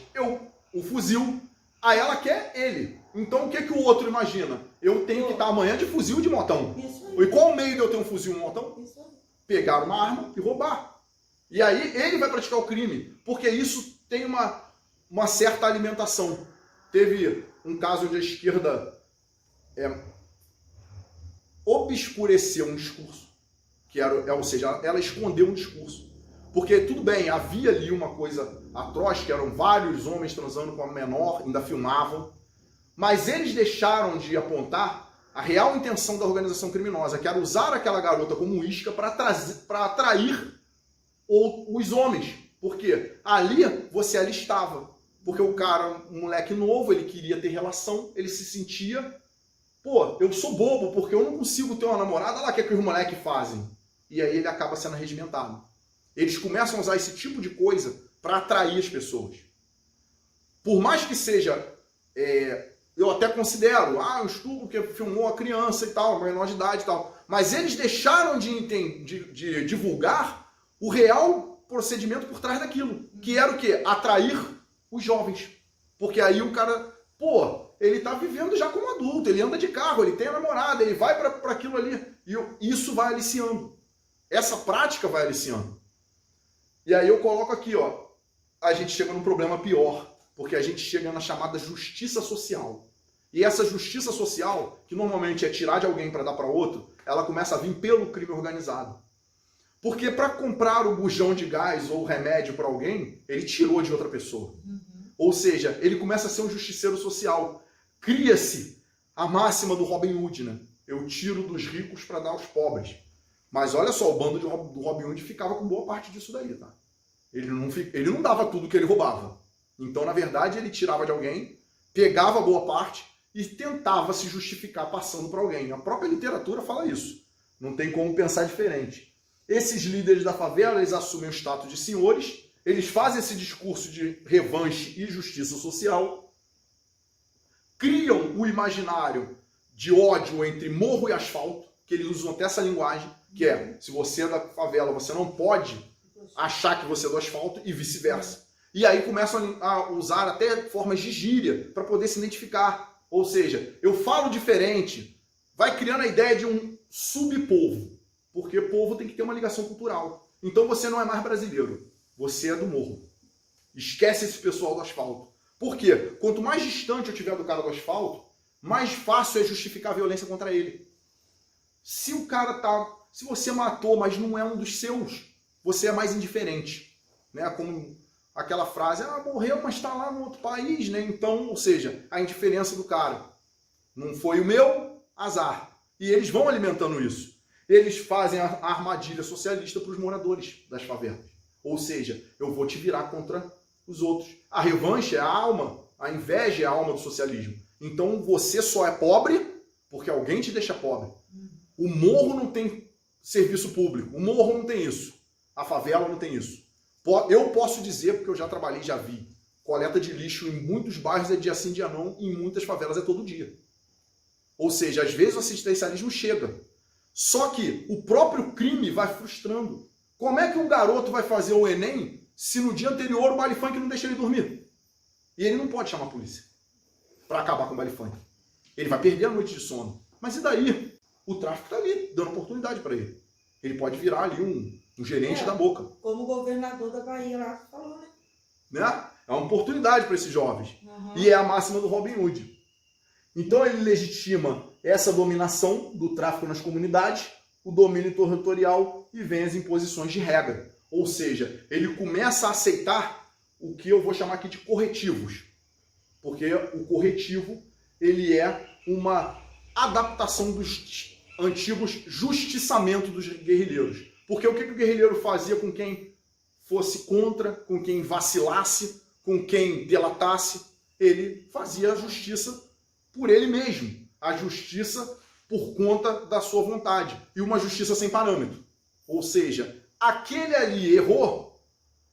S1: O fuzil. Aí ela quer ele. Então o que o outro imagina? Eu tenho que estar amanhã de fuzil e de motão. E qual o meio de eu ter um fuzil e um motão? Pegar uma arma e roubar. E aí ele vai praticar o crime. Porque isso tem uma certa alimentação. Teve um caso onde a esquerda obscureceu um discurso, ou seja, ela escondeu um discurso. Porque tudo bem, havia ali uma coisa atroz, que eram vários homens transando com a menor, ainda filmavam, mas eles deixaram de apontar a real intenção da organização criminosa, que era usar aquela garota como isca para atrair os homens. Porque ali você alistava. Porque o cara, um moleque novo, ele queria ter relação, ele se sentia, pô, eu sou bobo porque eu não consigo ter uma namorada, olha lá o que os moleques fazem. E aí ele acaba sendo regimentado. Eles começam a usar esse tipo de coisa para atrair as pessoas. Por mais que seja, eu até considero, o estupro que filmou a criança e tal, menor de idade e tal, mas eles deixaram de divulgar o real procedimento por trás daquilo, que era o quê? Atrair os jovens. Porque aí o cara, pô, ele tá vivendo já como adulto, ele anda de carro, ele tem a namorada, ele vai para aquilo ali. E isso vai aliciando. Essa prática vai aliciando. E aí eu coloco aqui, ó, a gente chega num problema pior, porque a gente chega na chamada justiça social. E essa justiça social, que normalmente é tirar de alguém para dar para outro, ela começa a vir pelo crime organizado. Porque para comprar o bujão de gás ou o remédio para alguém, ele tirou de outra pessoa. Ou seja, ele começa a ser um justiceiro social. Cria-se a máxima do Robin Hood, né? Eu tiro dos ricos para dar aos pobres. Mas olha só, o bando do Robin Hood ficava com boa parte disso daí, tá? Ele não dava tudo que ele roubava. Então, na verdade, ele tirava de alguém, pegava boa parte e tentava se justificar passando para alguém. A própria literatura fala isso. Não tem como pensar diferente. Esses líderes da favela, eles assumem o status de senhores, eles fazem esse discurso de revanche e justiça social, criam o imaginário de ódio entre morro e asfalto, que eles usam até essa linguagem, que é, se você é da favela, você não pode achar que você é do asfalto e vice-versa. E aí começam a usar até formas de gíria para poder se identificar. Ou seja, eu falo diferente, vai criando a ideia de um subpovo. Porque povo tem que ter uma ligação cultural. Então você não é mais brasileiro, você é do morro. Esquece esse pessoal do asfalto. Por quê? Quanto mais distante eu tiver do cara do asfalto, mais fácil é justificar a violência contra ele. Se você matou, mas não é um dos seus, você é mais indiferente. Né? Como aquela frase, morreu, mas está lá no outro país, né? Então, ou seja, a indiferença do cara. Não foi o meu, azar. E eles vão alimentando isso. Eles fazem a armadilha socialista para os moradores das favelas. Ou seja, eu vou te virar contra os outros. A revanche é a alma, a inveja é a alma do socialismo. Então você só é pobre porque alguém te deixa pobre. O morro não tem serviço público, o morro não tem isso. A favela não tem isso. Eu posso dizer, porque eu já trabalhei, já vi, coleta de lixo em muitos bairros é dia sim, dia não, e em muitas favelas é todo dia. Ou seja, às vezes o assistencialismo chega. Só que o próprio crime vai frustrando. Como é que um garoto vai fazer o Enem se no dia anterior o baile funk não deixa ele dormir? E ele não pode chamar a polícia para acabar com o baile funk. Ele vai perder a noite de sono. Mas e daí? O tráfico está ali, dando oportunidade para ele. Ele pode virar ali um gerente da Boca.
S2: Como o governador da Bahia lá falou,
S1: né? É uma oportunidade para esses jovens. E é a máxima do Robin Hood. Então ele legitima essa dominação do tráfico nas comunidades, o domínio territorial e vem as imposições de regra. Ou seja, ele começa a aceitar o que eu vou chamar aqui de corretivos. Porque o corretivo ele é uma adaptação dos antigos justiçamentos dos guerrilheiros. Porque o que o guerrilheiro fazia com quem fosse contra, com quem vacilasse, com quem delatasse? Ele fazia a justiça por ele mesmo. A justiça por conta da sua vontade. E uma justiça sem parâmetro. Ou seja, aquele ali errou,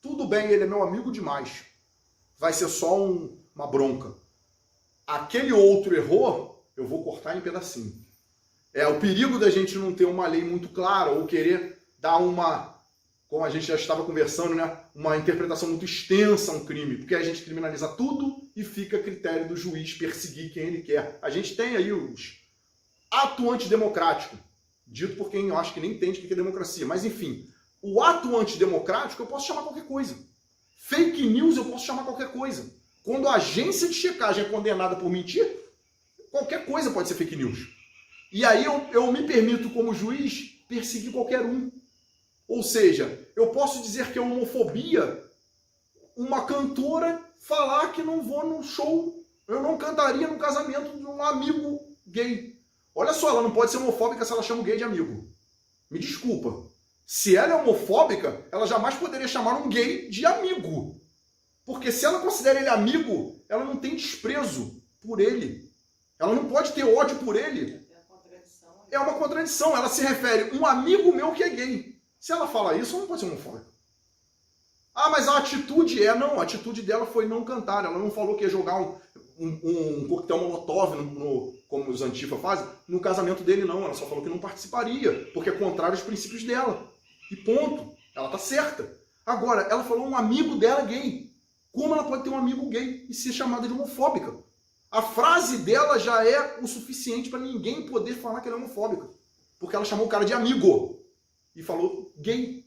S1: tudo bem, ele é meu amigo demais. Vai ser só uma bronca. Aquele outro errou, eu vou cortar em pedacinho. É o perigo da gente não ter uma lei muito clara ou querer dar como a gente já estava conversando, né, uma interpretação muito extensa a um crime, porque a gente criminaliza tudo e fica a critério do juiz perseguir quem ele quer. A gente tem aí os ato antidemocrático, dito por quem eu acho que nem entende o que é democracia, mas enfim, o ato antidemocrático eu posso chamar qualquer coisa. Fake news eu posso chamar qualquer coisa. Quando a agência de checagem é condenada por mentir, qualquer coisa pode ser fake news. E aí eu me permito, como juiz, perseguir qualquer um. Ou seja, eu posso dizer que é homofobia uma cantora falar que não vou num show, eu não cantaria no casamento de um amigo gay. Olha só, ela não pode ser homofóbica se ela chama o gay de amigo. Me desculpa. Se ela é homofóbica, ela jamais poderia chamar um gay de amigo. Porque se ela considera ele amigo, ela não tem desprezo por ele. Ela não pode ter ódio por ele. É uma contradição. Ela se refere a um amigo meu que é gay. Se ela fala isso, ela não pode ser homofóbica. Ah, mas a atitude não. A atitude dela foi não cantar. Ela não falou que ia jogar um coquetel molotov, como os Antifa fazem, no casamento dele, não. Ela só falou que não participaria, porque é contrário aos princípios dela. E ponto. Ela tá certa. Agora, ela falou um amigo dela gay. Como ela pode ter um amigo gay e ser chamada de homofóbica? A frase dela já é o suficiente para ninguém poder falar que ela é homofóbica. Porque ela chamou o cara de amigo e falou gay.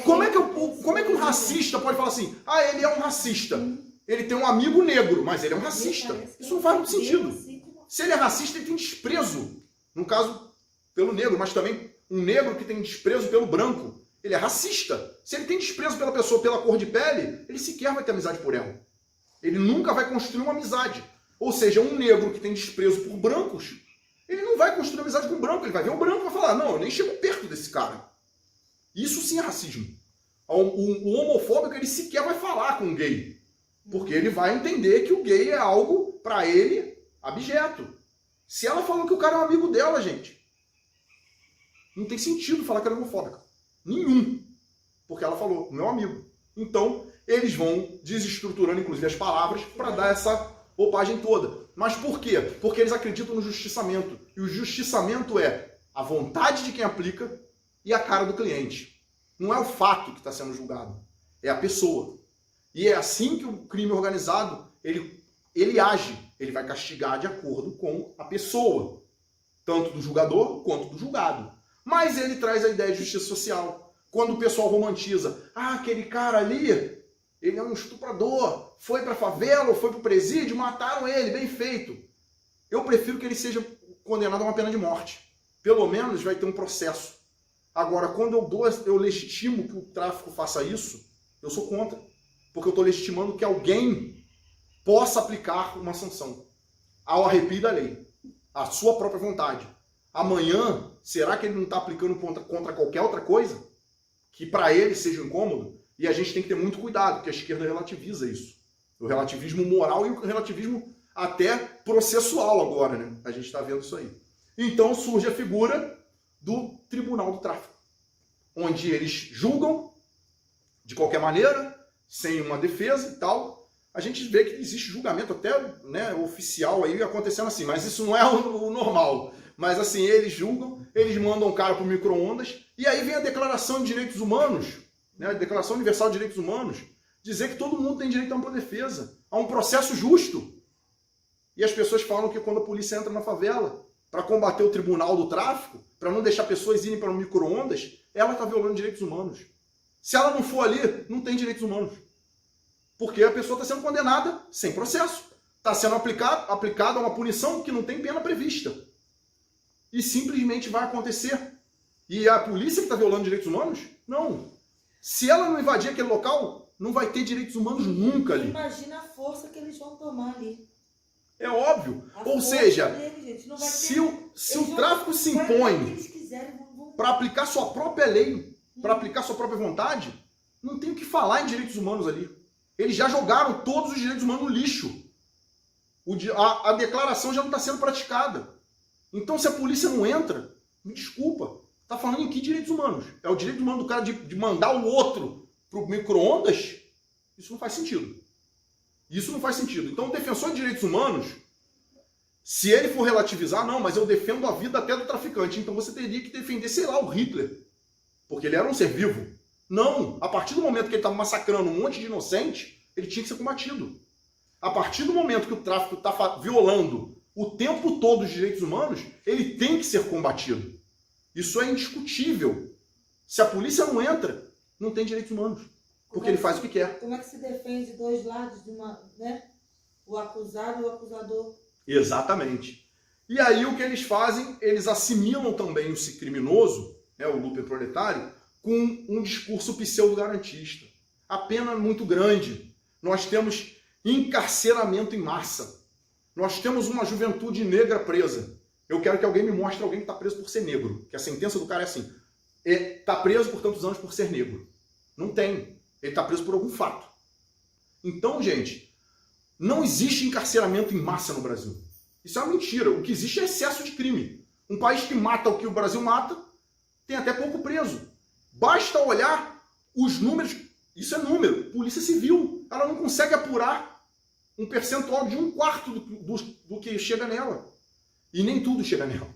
S1: Como é que um racista pode falar assim, ah, ele é um racista, ele tem um amigo negro, mas ele é um racista? Isso não faz muito sentido. Se ele é racista, ele tem desprezo, no caso, pelo negro, mas também um negro que tem desprezo pelo branco. Ele é racista. Se ele tem desprezo pela pessoa pela cor de pele, ele sequer vai ter amizade por ela. Ele nunca vai construir uma amizade. Ou seja, um negro que tem desprezo por brancos, ele não vai construir amizade com o branco. Ele vai ver o branco e vai falar, não, eu nem chego perto desse cara. Isso sim é racismo. O homofóbico, ele sequer vai falar com o gay. Porque ele vai entender que o gay é algo, para ele, abjeto. Se ela falou que o cara é um amigo dela, gente, não tem sentido falar que ela é homofóbica. Nenhum. Porque ela falou, meu amigo. Então, eles vão desestruturando, inclusive, as palavras para dar essa roupagem toda. Mas por quê? Porque eles acreditam no justiçamento. E o justiçamento é a vontade de quem aplica e a cara do cliente. Não é o fato que está sendo julgado. É a pessoa. E é assim que o crime organizado, ele age. Ele vai castigar de acordo com a pessoa. Tanto do julgador quanto do julgado. Mas ele traz a ideia de justiça social. Quando o pessoal romantiza, ah, aquele cara ali, ele é um estuprador, foi para a favela ou foi para o presídio, mataram ele, bem feito. Eu prefiro que ele seja condenado a uma pena de morte. Pelo menos vai ter um processo. Agora, quando eu legitimo que o tráfico faça isso, eu sou contra. Porque eu estou legitimando que alguém possa aplicar uma sanção ao arrepio da lei, à sua própria vontade. Amanhã, será que ele não está aplicando contra qualquer outra coisa? Que para ele seja incômodo? E a gente tem que ter muito cuidado, porque a esquerda relativiza isso. O relativismo moral e o relativismo até processual agora, né? A gente está vendo isso aí. Então surge a figura do Tribunal do Tráfico, onde eles julgam de qualquer maneira, sem uma defesa e tal. A gente vê que existe julgamento até, né, oficial aí acontecendo assim, mas isso não é o normal. Mas assim, eles julgam, eles mandam o cara para o micro-ondas, e aí vem a Declaração de Direitos Humanos, né, a Declaração Universal de Direitos Humanos, dizer que todo mundo tem direito a uma defesa, a um processo justo. E as pessoas falam que quando a polícia entra na favela para combater o tribunal do tráfico, para não deixar pessoas irem para o micro-ondas, ela está violando direitos humanos. Se ela não for ali, não tem direitos humanos. Porque a pessoa está sendo condenada sem processo. Está sendo aplicada uma punição que não tem pena prevista. E simplesmente vai acontecer. E a polícia que está violando direitos humanos? Não. Se ela não invadir aquele local, não vai ter direitos humanos nunca ali.
S2: Imagina a força que eles vão tomar ali.
S1: É óbvio. Ou seja, se o tráfico se impõe para aplicar sua própria lei, para aplicar sua própria vontade, não tem o que falar em direitos humanos ali. Eles já jogaram todos os direitos humanos no lixo. A declaração já não está sendo praticada. Então, se a polícia não entra, me desculpa, está falando em que direitos humanos? É o direito humano do cara de mandar o outro para o micro-ondas? Isso não faz sentido. Isso não faz sentido. Então, o defensor de direitos humanos, se ele for relativizar, não, mas eu defendo a vida até do traficante, então você teria que defender, sei lá, o Hitler, porque ele era um ser vivo. Não, a partir do momento que ele estava massacrando um monte de inocente, ele tinha que ser combatido. A partir do momento que o tráfico está violando o tempo todo os direitos humanos, ele tem que ser combatido. Isso é indiscutível. Se a polícia não entra, não tem direitos humanos. Porque ele faz o que quer.
S2: Como é que se defende dois lados de uma, né? O acusado e o acusador?
S1: Exatamente. E aí o que eles fazem? Eles assimilam também o criminoso, né, o Luper proletário, com um discurso pseudo-garantista. A pena é muito grande. Nós temos encarceramento em massa. Nós temos uma juventude negra presa. Eu quero que alguém me mostre alguém que está preso por ser negro. Que a sentença do cara é assim, está preso por tantos anos por ser negro. Não tem. Ele está preso por algum fato. Então, gente, não existe encarceramento em massa no Brasil. Isso é uma mentira. O que existe é excesso de crime. Um país que mata o que o Brasil mata, tem até pouco preso. Basta olhar os números. Isso é número. Polícia Civil. Ela não consegue apurar um percentual de 1/4 do que chega nela. E nem tudo chega nela.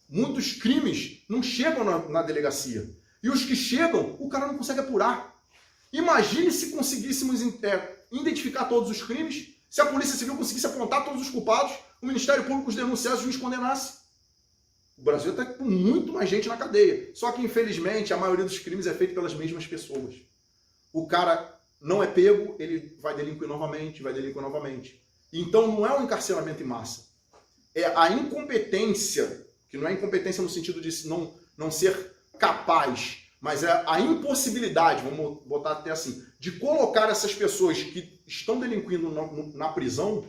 S1: Muitos crimes não chegam na delegacia. E os que chegam, o cara não consegue apurar. Imagine se conseguíssemos identificar todos os crimes, se a Polícia Civil conseguisse apontar todos os culpados, o Ministério Público os denunciasse e o juiz condenasse. O Brasil está com muito mais gente na cadeia. Só que, infelizmente, a maioria dos crimes é feito pelas mesmas pessoas. O cara não é pego, ele vai delinquir novamente. Então, não é um encarceramento em massa. É a incompetência, que não é incompetência no sentido de não ser capaz, mas é a impossibilidade, vamos botar até assim, de colocar essas pessoas que estão delinquindo na prisão,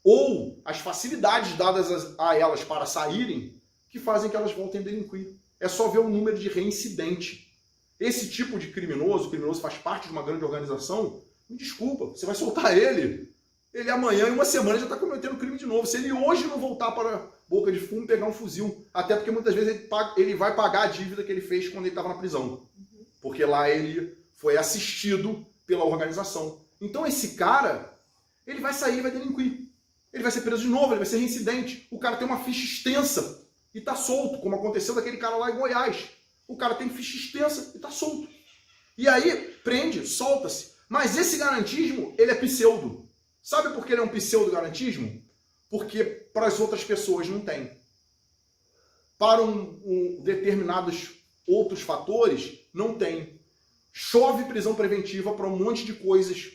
S1: ou as facilidades dadas a elas para saírem, que fazem que elas voltem a delinquir. É só ver o número de reincidente. Esse tipo de criminoso, o criminoso faz parte de uma grande organização, me desculpa, você vai soltar ele amanhã, em uma semana, já está cometendo crime de novo. Se ele hoje não voltar para a boca de fumo, pegar um fuzil, até porque muitas vezes ele vai pagar a dívida que ele fez quando ele estava na prisão. Porque lá ele foi assistido pela organização. Então esse cara, ele vai sair e vai delinquir. Ele vai ser preso de novo, ele vai ser reincidente. O cara tem uma ficha extensa e está solto, como aconteceu daquele cara lá em Goiás. O cara tem ficha extensa e está solto. E aí, prende, solta-se. Mas esse garantismo, ele é pseudo. Sabe por que ele é um pseudo-garantismo? Porque para as outras pessoas não tem. Para determinados outros fatores, não tem. Chove prisão preventiva para um monte de coisas,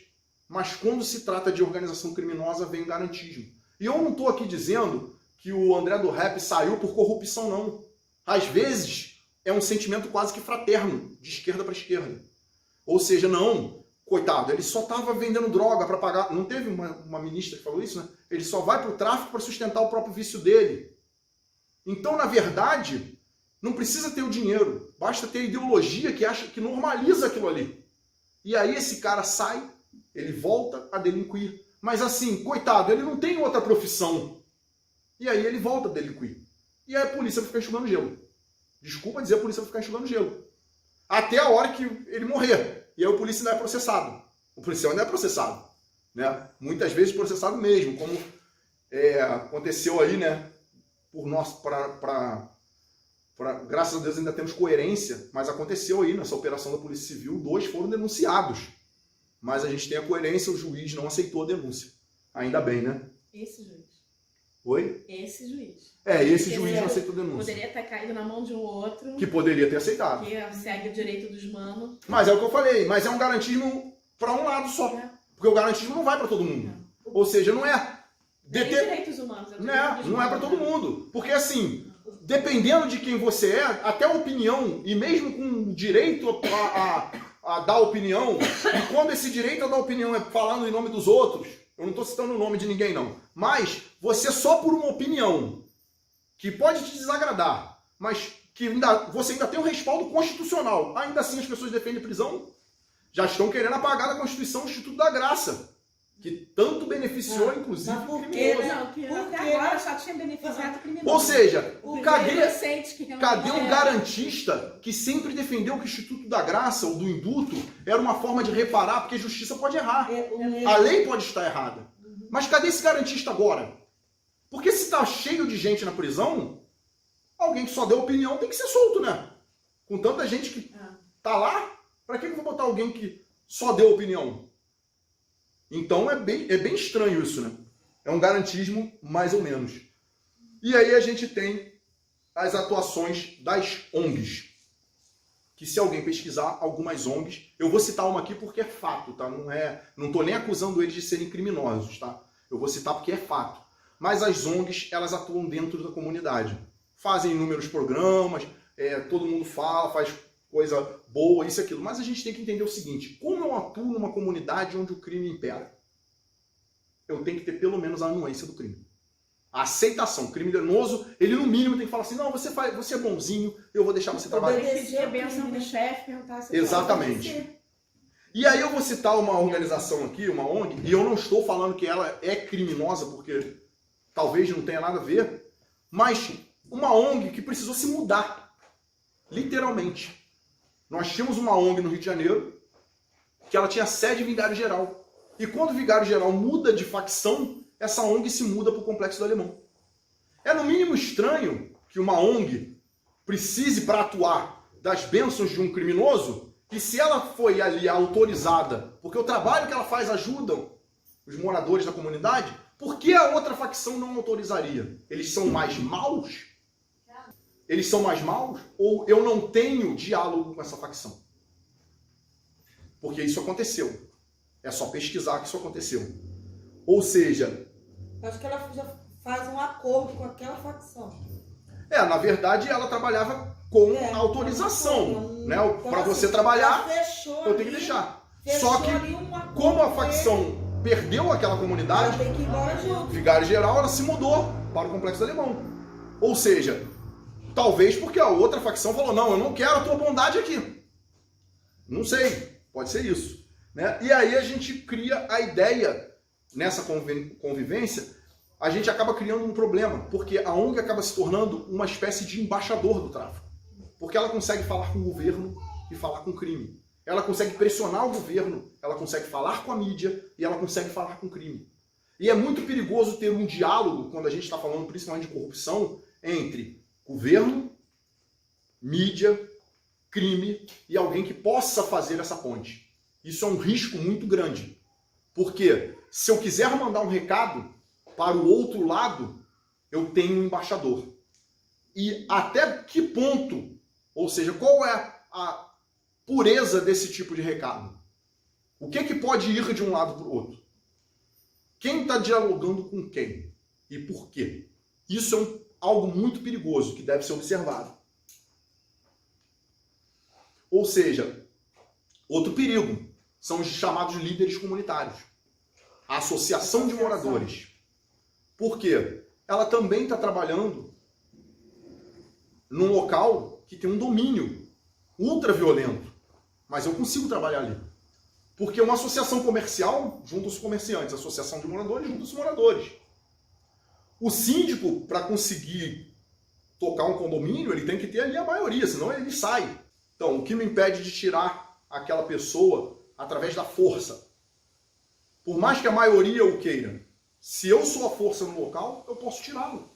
S1: mas quando se trata de organização criminosa, vem garantismo. E eu não estou aqui dizendo que o André do Rap saiu por corrupção, não. Às vezes, é um sentimento quase que fraterno, de esquerda para esquerda. Ou seja, não... Coitado, ele só estava vendendo droga para pagar... Não teve uma ministra que falou isso, né? Ele só vai para o tráfico para sustentar o próprio vício dele. Então, na verdade, não precisa ter o dinheiro. Basta ter a ideologia que acha que normaliza aquilo ali. E aí esse cara sai, ele volta a delinquir. Mas assim, coitado, ele não tem outra profissão. E aí ele volta a delinquir. E aí a polícia vai ficar enxugando gelo. Desculpa dizer, a polícia vai ficar enxugando gelo. Até a hora que ele morrer. E aí o polícia ainda é processado. O policial ainda é processado. Né? Muitas vezes processado mesmo, como aconteceu aí, né? Por nós, graças a Deus ainda temos coerência, mas aconteceu aí nessa operação da Polícia Civil, 2 foram denunciados. Mas a gente tem a coerência, o juiz não aceitou a denúncia. Ainda bem, né?
S4: Esse juiz.
S3: Oi? Esse juiz.
S1: Esse juiz não aceitou a denúncia.
S4: Poderia ter caído na mão de um outro.
S1: Que poderia ter aceitado.
S4: Que segue o direito dos manos.
S1: Mas é o que eu falei, mas é um garantismo para um lado só. Porque o garantismo não vai para todo mundo.
S4: Não.
S1: Ou seja, não é...
S4: direitos humanos.
S1: Não é para todo mundo. Porque assim, dependendo de quem você é, até a opinião, e mesmo com direito a dar opinião, e quando esse direito a dar opinião é falando em nome dos outros, eu não estou citando o nome de ninguém não, mas você só por uma opinião, que pode te desagradar, mas que você ainda tem um respaldo constitucional, ainda assim as pessoas defendem prisão, já estão querendo apagar da Constituição o Instituto da Graça, que tanto beneficiou, inclusive, o criminoso.
S4: Não, que até agora só tinha beneficiado o criminoso.
S1: Ou seja, cadê
S4: o
S1: o garantista que sempre defendeu que o Instituto da Graça ou do induto era uma forma de reparar, porque a justiça pode errar. A lei pode estar errada. Mas cadê esse garantista agora? Porque se está cheio de gente na prisão, alguém que só deu opinião tem que ser solto, né? Com tanta gente que tá lá, para que eu vou botar alguém que só deu opinião? Então é bem estranho isso, né? É um garantismo mais ou menos. E aí a gente tem as atuações das ONGs. Que se alguém pesquisar algumas ONGs, eu vou citar uma aqui porque é fato, tá? Não estou nem acusando eles de serem criminosos, tá? Eu vou citar porque é fato. Mas as ONGs, elas atuam dentro da comunidade. Fazem inúmeros programas, todo mundo fala, faz coisa boa, isso e aquilo. Mas a gente tem que entender o seguinte, como eu atuo numa comunidade onde o crime impera? Eu tenho que ter pelo menos a anuência do crime. A aceitação. O criminoso, ele no mínimo tem que falar assim, não, você é bonzinho, eu vou deixar você trabalhar.
S4: Tem que pedir a benção pro chefe, perguntar se
S1: Exatamente. E aí eu vou citar uma organização aqui, uma ONG, e eu não estou falando que ela é criminosa, porque talvez não tenha nada a ver, mas uma ONG que precisou se mudar, literalmente. Nós tínhamos uma ONG no Rio de Janeiro, que ela tinha sede em Vigário Geral. E quando o Vigário Geral muda de facção, essa ONG se muda para o Complexo do Alemão. É no mínimo estranho que uma ONG precise, para atuar, das bênçãos de um criminoso, e se ela foi ali autorizada, porque o trabalho que ela faz ajuda os moradores da comunidade, por que a outra facção não autorizaria? Eles são mais maus? Eles são mais maus? Ou eu não tenho diálogo com essa facção? Porque isso aconteceu. É só pesquisar que isso aconteceu. Ou seja...
S2: Acho que ela já faz um acordo com aquela facção.
S1: Na verdade, ela trabalhava com autorização. Né?
S2: Então,
S1: para você trabalhar, eu tenho que deixar. Só que, como a facção perdeu aquela comunidade,
S2: tem que ir embora junto.
S1: Vigário Geral, ela se mudou para o Complexo Alemão. Ou seja, talvez porque a outra facção falou, não, eu não quero a tua bondade aqui. Não sei, pode ser isso. Né? E aí a gente cria a ideia, nessa convivência, a gente acaba criando um problema, porque a ONG acaba se tornando uma espécie de embaixador do tráfico. Porque ela consegue falar com o governo e falar com o crime. Ela consegue pressionar o governo, ela consegue falar com a mídia e ela consegue falar com o crime. E é muito perigoso ter um diálogo, quando a gente está falando principalmente de corrupção, entre governo, mídia, crime e alguém que possa fazer essa ponte. Isso é um risco muito grande. Porque se eu quiser mandar um recado para o outro lado, eu tenho um embaixador. E até que ponto, ou seja, qual é a pureza desse tipo de recado? O que pode ir de um lado para o outro? Quem está dialogando com quem? E por quê? Isso é algo muito perigoso que deve ser observado. Ou seja, outro perigo são os chamados líderes comunitários. A associação de moradores. Por quê? Ela também está trabalhando num local que tem um domínio ultraviolento. Mas eu consigo trabalhar ali. Porque uma associação comercial junta os comerciantes, a associação de moradores junta os moradores. O síndico, para conseguir tocar um condomínio, ele tem que ter ali a maioria, senão ele sai. Então, o que me impede de tirar aquela pessoa através da força? Por mais que a maioria o queira, se eu sou a força no local, eu posso tirá-lo.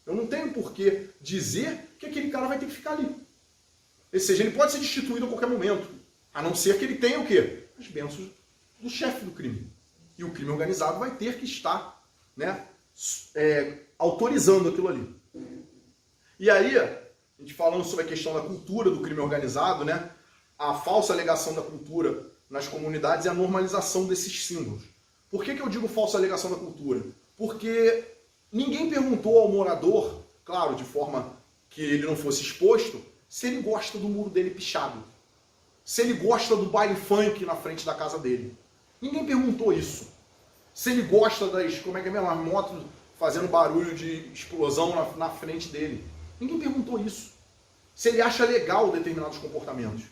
S1: Eu não tenho por que dizer que aquele cara vai ter que ficar ali. Ou seja, ele pode ser destituído a qualquer momento. A não ser que ele tenha o quê? As bênçãos do chefe do crime. E o crime organizado vai ter que estar, né, autorizando aquilo ali. E aí, a gente falando sobre a questão da cultura do crime organizado, né, a falsa alegação da cultura nas comunidades é a normalização desses símbolos. Por que eu digo falsa alegação da cultura? Porque ninguém perguntou ao morador, claro, de forma que ele não fosse exposto, se ele gosta do muro dele pichado. Se ele gosta do baile funk na frente da casa dele. Ninguém perguntou isso. Se ele gosta das, como é que é mesmo, as motos fazendo barulho de explosão na frente dele. Ninguém perguntou isso. Se ele acha legal determinados comportamentos.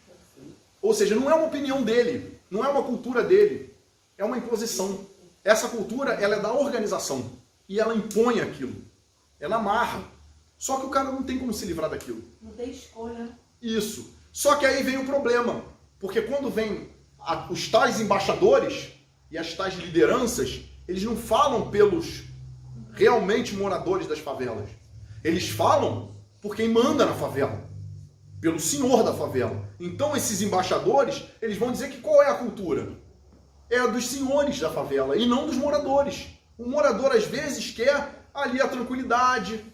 S1: Ou seja, não é uma opinião dele, não é uma cultura dele, é uma imposição. Essa cultura, ela é da organização e ela impõe aquilo. Ela amarra. Só que o cara não tem como se livrar daquilo.
S2: Não tem escolha.
S1: Isso. Só que aí vem o problema, porque quando vem os tais embaixadores e as tais lideranças, eles não falam pelos realmente moradores das favelas. Eles falam por quem manda na favela, pelo senhor da favela. Então esses embaixadores, eles vão dizer que qual é a cultura? É a dos senhores da favela e não dos moradores. O morador às vezes quer ali a tranquilidade,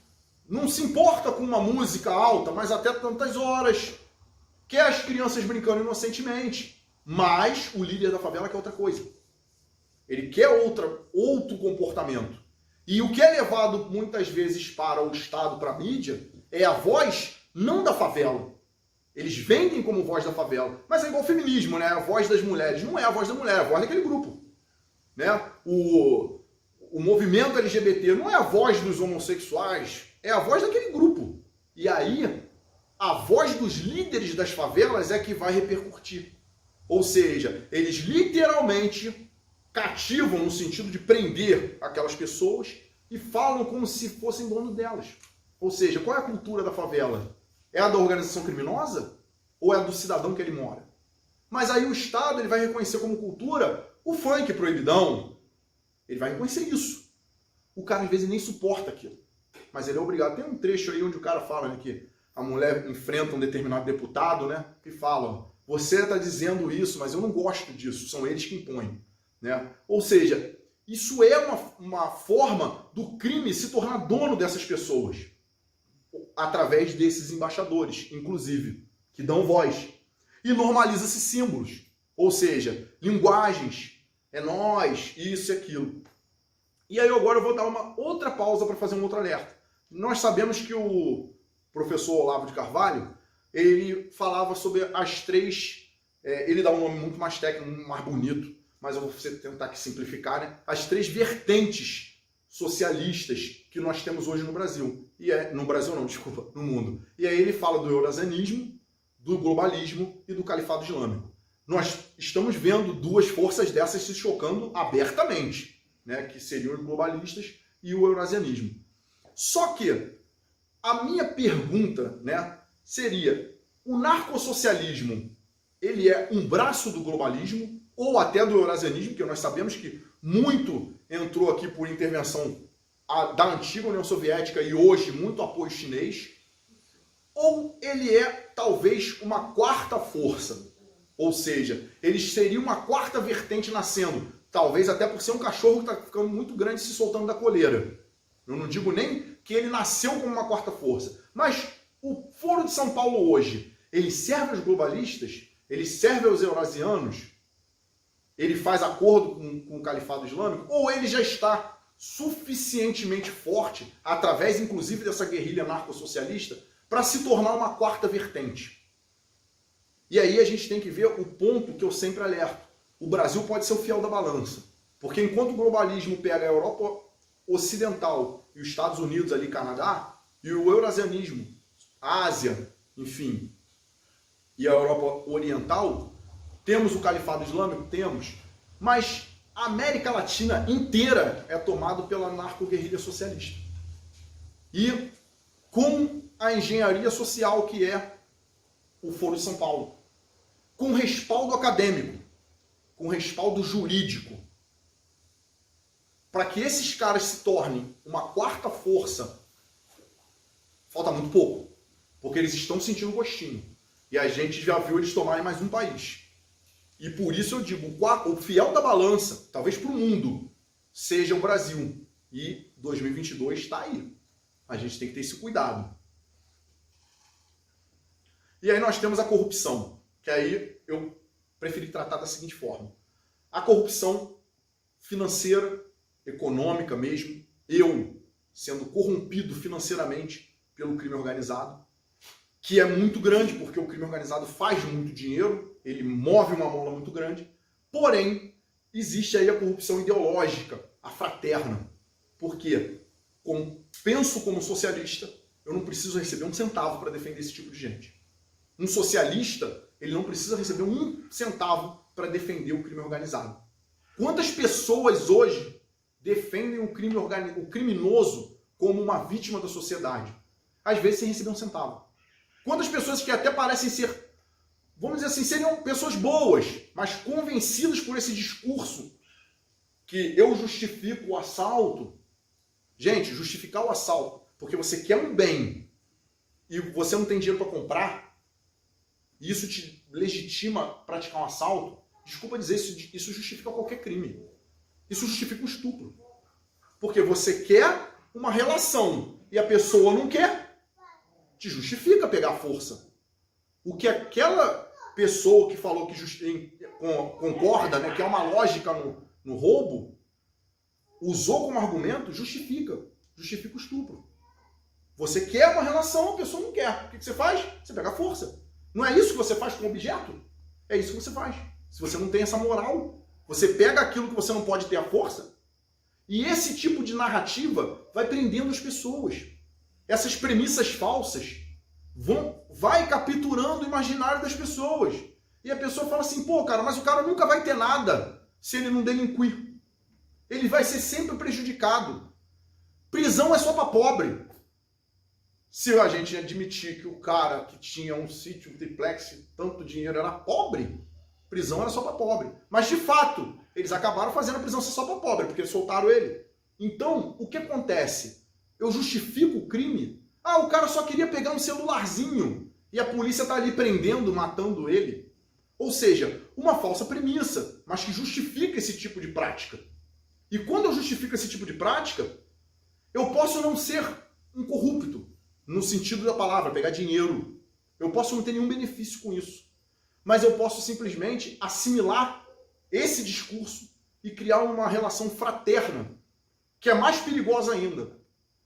S1: não se importa com uma música alta, mas até tantas horas. Quer as crianças brincando inocentemente, mas o líder da favela quer outra coisa. Ele quer outro comportamento. E o que é levado muitas vezes para o Estado, para a mídia, é a voz não da favela. Eles vendem como voz da favela. Mas é igual ao feminismo, né? A voz das mulheres. Não é a voz da mulher, é a voz daquele grupo. Né? o movimento LGBT não é a voz dos homossexuais, é a voz daquele grupo. E aí, a voz dos líderes das favelas é que vai repercutir. Ou seja, eles literalmente cativam no sentido de prender aquelas pessoas e falam como se fossem dono delas. Ou seja, qual é a cultura da favela? É a da organização criminosa ou é a do cidadão que ele mora? Mas aí o Estado ele vai reconhecer como cultura o funk proibidão. Ele vai reconhecer isso. O cara às vezes nem suporta aquilo. Mas ele é obrigado. Tem um trecho aí onde o cara fala, né, que a mulher enfrenta um determinado deputado, né, que fala, você está dizendo isso, mas eu não gosto disso, são eles que impõem. Né? Ou seja, isso é uma forma do crime se tornar dono dessas pessoas, através desses embaixadores, inclusive, que dão voz. E normaliza-se símbolos, ou seja, linguagens, é nós, isso e aquilo. E aí agora eu vou dar uma outra pausa para fazer um outro alerta. Nós sabemos que o professor Olavo de Carvalho, ele falava sobre as três, ele dá um nome muito mais técnico, mais bonito, mas eu vou tentar aqui simplificar, né? As três vertentes socialistas que nós temos hoje no Brasil. No Brasil não, desculpa, no mundo. E aí ele fala do eurasianismo, do globalismo e do califado islâmico. Nós estamos vendo duas forças dessas se chocando abertamente, né? Que seriam os globalistas e o eurasianismo. Só que a minha pergunta, né, seria, o narcossocialismo, ele é um braço do globalismo ou até do eurasianismo, que nós sabemos que muito entrou aqui por intervenção da antiga União Soviética e hoje muito apoio chinês, ou ele é talvez uma quarta força, ou seja, eles seriam uma quarta vertente nascendo, talvez até por ser um cachorro que está ficando muito grande se soltando da coleira. Eu não digo nem que ele nasceu como uma quarta força, mas o Foro de São Paulo hoje, ele serve aos globalistas, ele serve aos eurasianos, ele faz acordo com o califado islâmico, ou ele já está suficientemente forte, através inclusive dessa guerrilha narcossocialista, para se tornar uma quarta vertente. E aí a gente tem que ver o ponto que eu sempre alerto. O Brasil pode ser o fiel da balança, porque enquanto o globalismo pega a Europa Ocidental e os Estados Unidos ali, Canadá, e o eurasianismo, Ásia, enfim, e a Europa Oriental, temos o califado islâmico? Temos. Mas a América Latina inteira é tomada pela narco-guerrilha socialista. E com a engenharia social que é o Foro de São Paulo. Com respaldo acadêmico, com respaldo jurídico. Para que esses caras se tornem uma quarta força, falta muito pouco. Porque eles estão sentindo gostinho. E a gente já viu eles tomarem mais um país. E por isso eu digo, o fiel da balança, talvez para o mundo, seja o Brasil. E 2022 está aí. A gente tem que ter esse cuidado. E aí nós temos a corrupção, que aí eu preferi tratar da seguinte forma. A corrupção financeira, econômica mesmo, eu sendo corrompido financeiramente pelo crime organizado, que é muito grande, porque o crime organizado faz muito dinheiro, ele move uma mola muito grande, porém, existe aí a corrupção ideológica, a fraterna. Porque, penso como socialista, eu não preciso receber um centavo para defender esse tipo de gente. Um socialista, ele não precisa receber um centavo para defender o crime organizado. Quantas pessoas hoje defendem o criminoso como uma vítima da sociedade? Às vezes sem receber um centavo. Quantas pessoas que até parecem ser, vamos dizer assim, seriam pessoas boas, mas convencidas por esse discurso que eu justifico o assalto. Gente, justificar o assalto porque você quer um bem e você não tem dinheiro para comprar, e isso te legitima praticar um assalto, desculpa dizer, isso justifica qualquer crime. Isso justifica um estupro. Porque você quer uma relação e a pessoa não quer, te justifica pegar força. O que aquela pessoa que falou que concorda, né, que é uma lógica no roubo, usou como argumento, justifica o estupro. Você quer uma relação, a pessoa não quer. O que você faz? Você pega a força. Não é isso que você faz com o objeto? É isso que você faz. Se você não tem essa moral, você pega aquilo que você não pode ter a força. E esse tipo de narrativa vai prendendo as pessoas. Essas premissas falsas vai capturando o imaginário das pessoas. E a pessoa fala assim, pô, cara, mas o cara nunca vai ter nada se ele não delinquir. Ele vai ser sempre prejudicado. Prisão é só para pobre. Se a gente admitir que o cara que tinha um sítio, um triplex, tanto dinheiro era pobre, prisão era só para pobre. Mas, de fato, eles acabaram fazendo a prisão ser só para pobre, porque soltaram ele. Então, o que acontece? Eu justifico o crime? Ah, o cara só queria pegar um celularzinho e a polícia está ali prendendo, matando ele. Ou seja, uma falsa premissa, mas que justifica esse tipo de prática. E quando eu justifico esse tipo de prática, eu posso não ser um corrupto, no sentido da palavra, pegar dinheiro. Eu posso não ter nenhum benefício com isso. Mas eu posso simplesmente assimilar esse discurso e criar uma relação fraterna, que é mais perigosa ainda.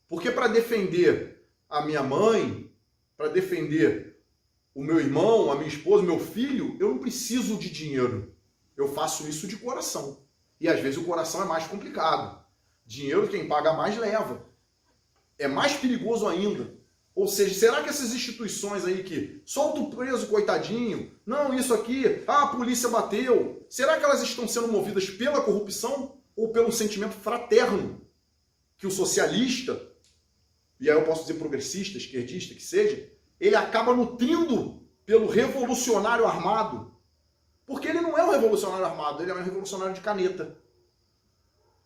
S1: Porque para defender a minha mãe, para defender o meu irmão, a minha esposa, o meu filho, eu não preciso de dinheiro. Eu faço isso de coração. E às vezes o coração é mais complicado. Dinheiro, quem paga mais leva. É mais perigoso ainda. Ou seja, será que essas instituições aí que solta o preso, coitadinho, não, isso aqui, a polícia bateu, será que elas estão sendo movidas pela corrupção ou pelo sentimento fraterno que o socialista, e aí eu posso dizer progressista, esquerdista, que seja, ele acaba nutrindo pelo revolucionário armado? Porque ele não é um revolucionário armado, ele é um revolucionário de caneta.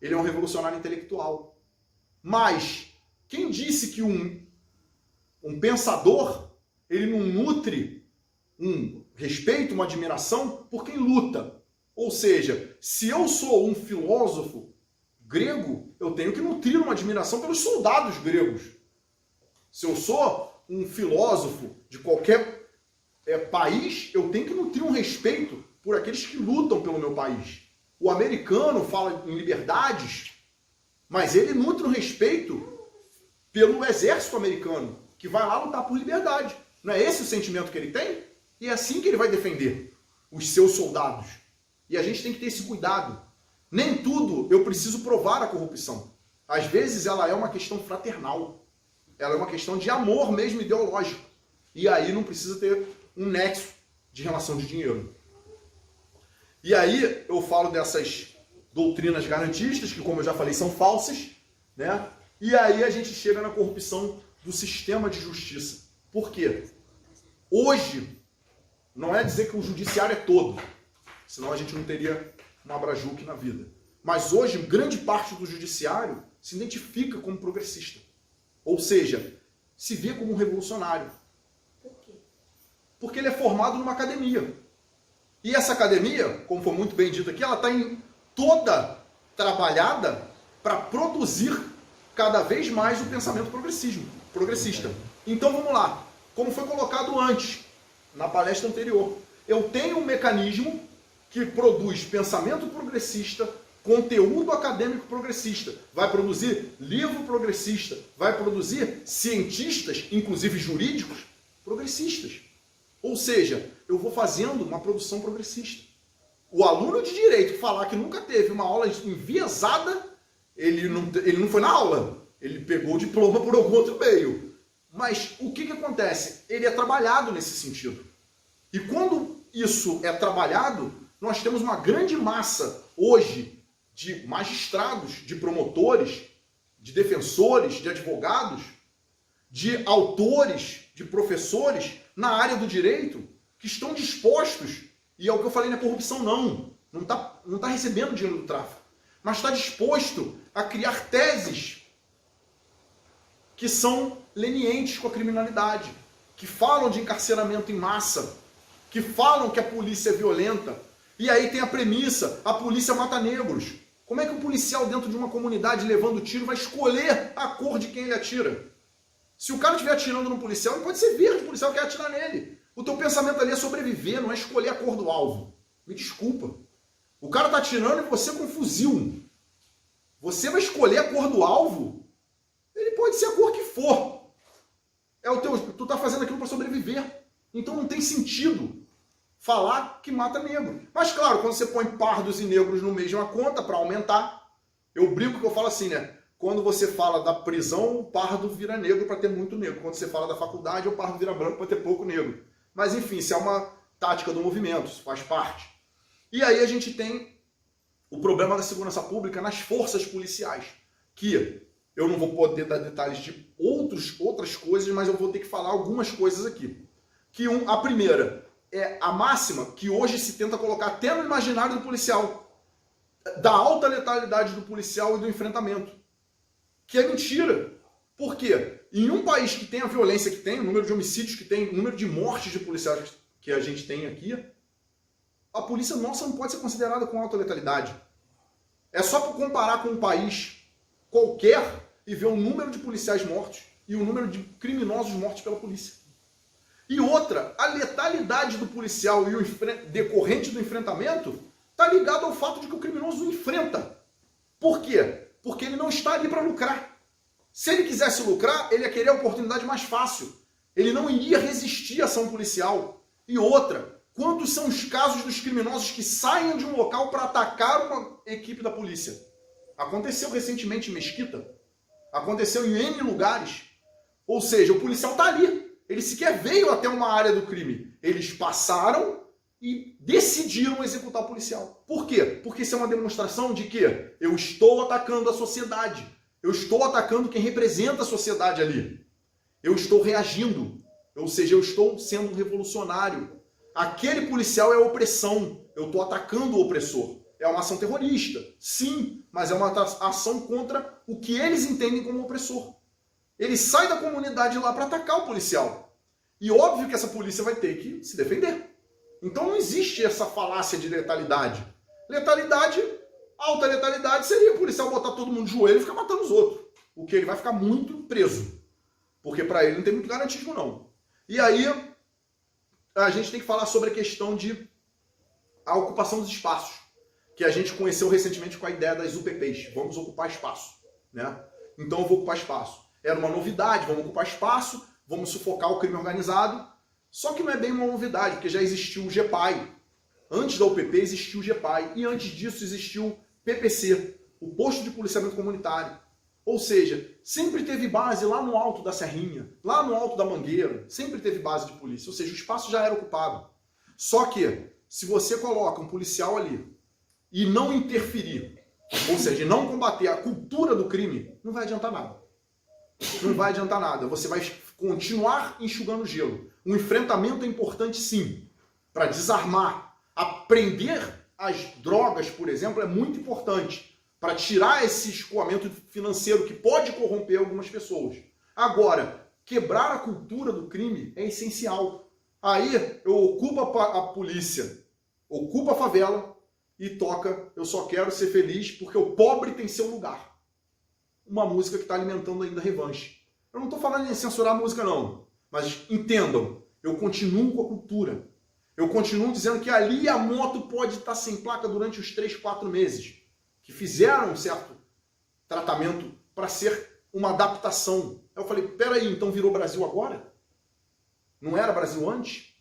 S1: Ele é um revolucionário intelectual. Mas quem disse que um pensador, ele não nutre um respeito, uma admiração por quem luta? Ou seja, se eu sou um filósofo grego, eu tenho que nutrir uma admiração pelos soldados gregos. Se eu sou um filósofo de qualquer país, eu tenho que nutrir um respeito por aqueles que lutam pelo meu país. O americano fala em liberdades, mas ele nutre um respeito pelo exército americano, que vai lá lutar por liberdade. Não é esse o sentimento que ele tem? E é assim que ele vai defender os seus soldados. E a gente tem que ter esse cuidado. Nem tudo eu preciso provar a corrupção. Às vezes ela é uma questão fraternal. Ela é uma questão de amor mesmo ideológico. E aí não precisa ter um nexo de relação de dinheiro. E aí eu falo dessas doutrinas garantistas, que como eu já falei são falsas, né? E aí a gente chega na corrupção do sistema de justiça. Por quê? Hoje, não é dizer que o judiciário é todo, senão a gente não teria uma Abrajuque na vida. Mas hoje, grande parte do judiciário se identifica como progressista. Ou seja, se vê como um revolucionário.
S2: Por quê?
S1: Porque ele é formado numa academia. E essa academia, como foi muito bem dito aqui, ela está toda trabalhada para produzir cada vez mais o pensamento progressista. Então vamos lá. Como foi colocado antes, na palestra anterior. Eu tenho um mecanismo que produz pensamento progressista, conteúdo acadêmico progressista, vai produzir livro progressista, vai produzir cientistas, inclusive jurídicos, progressistas. Ou seja, eu vou fazendo uma produção progressista. O aluno de direito falar que nunca teve uma aula enviesada, ele não foi na aula, ele pegou o diploma por algum outro meio. Mas o que acontece? Ele é trabalhado nesse sentido. E quando isso é trabalhado, nós temos uma grande massa hoje de magistrados, de promotores, de defensores, de advogados, de autores, de professores na área do direito que estão dispostos, e é o que eu falei na corrupção, não está recebendo dinheiro do tráfico, mas está disposto a criar teses que são lenientes com a criminalidade, que falam de encarceramento em massa, que falam que a polícia é violenta, e aí tem a premissa, a polícia mata negros. Como é que o policial dentro de uma comunidade levando tiro vai escolher a cor de quem ele atira? Se o cara estiver atirando no policial, ele pode ser verde, o policial quer atirar nele. O teu pensamento ali é sobreviver, não é escolher a cor do alvo. Me desculpa. O cara está atirando e você com um fuzil. Você vai escolher a cor do alvo? Ele pode ser a cor que for. Tu está fazendo aquilo para sobreviver. Então não tem sentido falar que mata negro. Mas claro, quando você põe pardos e negros no mesmo conta para aumentar, Eu brinco que eu falo assim, né? Quando você fala da prisão, o pardo vira negro para ter muito negro. Quando você fala da faculdade, o pardo vira branco para ter pouco negro. Mas enfim, isso é uma tática do movimento, isso faz parte. E aí a gente tem o problema da segurança pública nas forças policiais, que eu não vou poder dar detalhes de outras coisas, mas eu vou ter que falar algumas coisas aqui. A primeira é a máxima que hoje se tenta colocar até no imaginário do policial, da alta letalidade do policial e do enfrentamento. Que é mentira. Por quê? Em um país que tem a violência que tem, o número de homicídios que tem, o número de mortes de policiais que a gente tem aqui, a polícia nossa não pode ser considerada com alta letalidade. É só comparar com um país qualquer e ver o número de policiais mortos e o número de criminosos mortos pela polícia. E outra, a letalidade do policial e o decorrente do enfrentamento está ligado ao fato de que o criminoso o enfrenta. Por quê? Porque ele não está ali para lucrar. Se ele quisesse lucrar, ele ia querer a oportunidade mais fácil. Ele não iria resistir à ação policial. E outra, quantos são os casos dos criminosos que saem de um local para atacar uma equipe da polícia? Aconteceu recentemente em Mesquita. Aconteceu em N lugares. Ou seja, o policial está ali. Ele sequer veio até uma área do crime. Eles passaram e decidiram executar o policial. Por quê? Porque isso é uma demonstração de que eu estou atacando a sociedade. Eu estou atacando quem representa a sociedade ali. Eu estou reagindo. Ou seja, eu estou sendo um revolucionário. Aquele policial é opressão. Eu estou atacando o opressor. É uma ação terrorista. Sim, mas é uma ação contra o que eles entendem como opressor. Ele sai da comunidade lá para atacar o policial. E óbvio que essa polícia vai ter que se defender. Então não existe essa falácia de letalidade. Letalidade, alta letalidade, seria o policial botar todo mundo de joelho e ficar matando os outros. O que ele vai ficar muito preso. Porque para ele não tem muito garantismo não. E aí a gente tem que falar sobre a questão de a ocupação dos espaços. Que a gente conheceu recentemente com a ideia das UPPs. Vamos ocupar espaço. Né? Então eu vou ocupar espaço. Era uma novidade, vamos ocupar espaço, vamos sufocar o crime organizado. Só que não é bem uma novidade, porque já existiu o GEPAI. Antes da UPP existiu o GEPAI. E antes disso existiu o PPC, o Posto de Policiamento Comunitário. Ou seja, sempre teve base lá no alto da Serrinha, lá no alto da Mangueira. Sempre teve base de polícia. Ou seja, o espaço já era ocupado. Só que, se você coloca um policial ali e não interferir, ou seja, não combater a cultura do crime, não vai adiantar nada. Não vai adiantar nada. Você vai continuar enxugando gelo. Um enfrentamento é importante, sim, para desarmar. Aprender as drogas, por exemplo, é muito importante para tirar esse escoamento financeiro que pode corromper algumas pessoas. Agora, quebrar a cultura do crime é essencial. Aí eu ocupo a polícia, ocupo a favela e toca Eu Só Quero Ser Feliz porque o pobre tem seu lugar. Uma música que está alimentando ainda a revanche. Eu não estou falando em censurar a música, não. Mas entendam, eu continuo com a cultura. Eu continuo dizendo que ali a moto pode estar sem placa durante os 3, 4 meses. Que fizeram um certo tratamento para ser uma adaptação. Eu falei, peraí, então virou Brasil agora? Não era Brasil antes?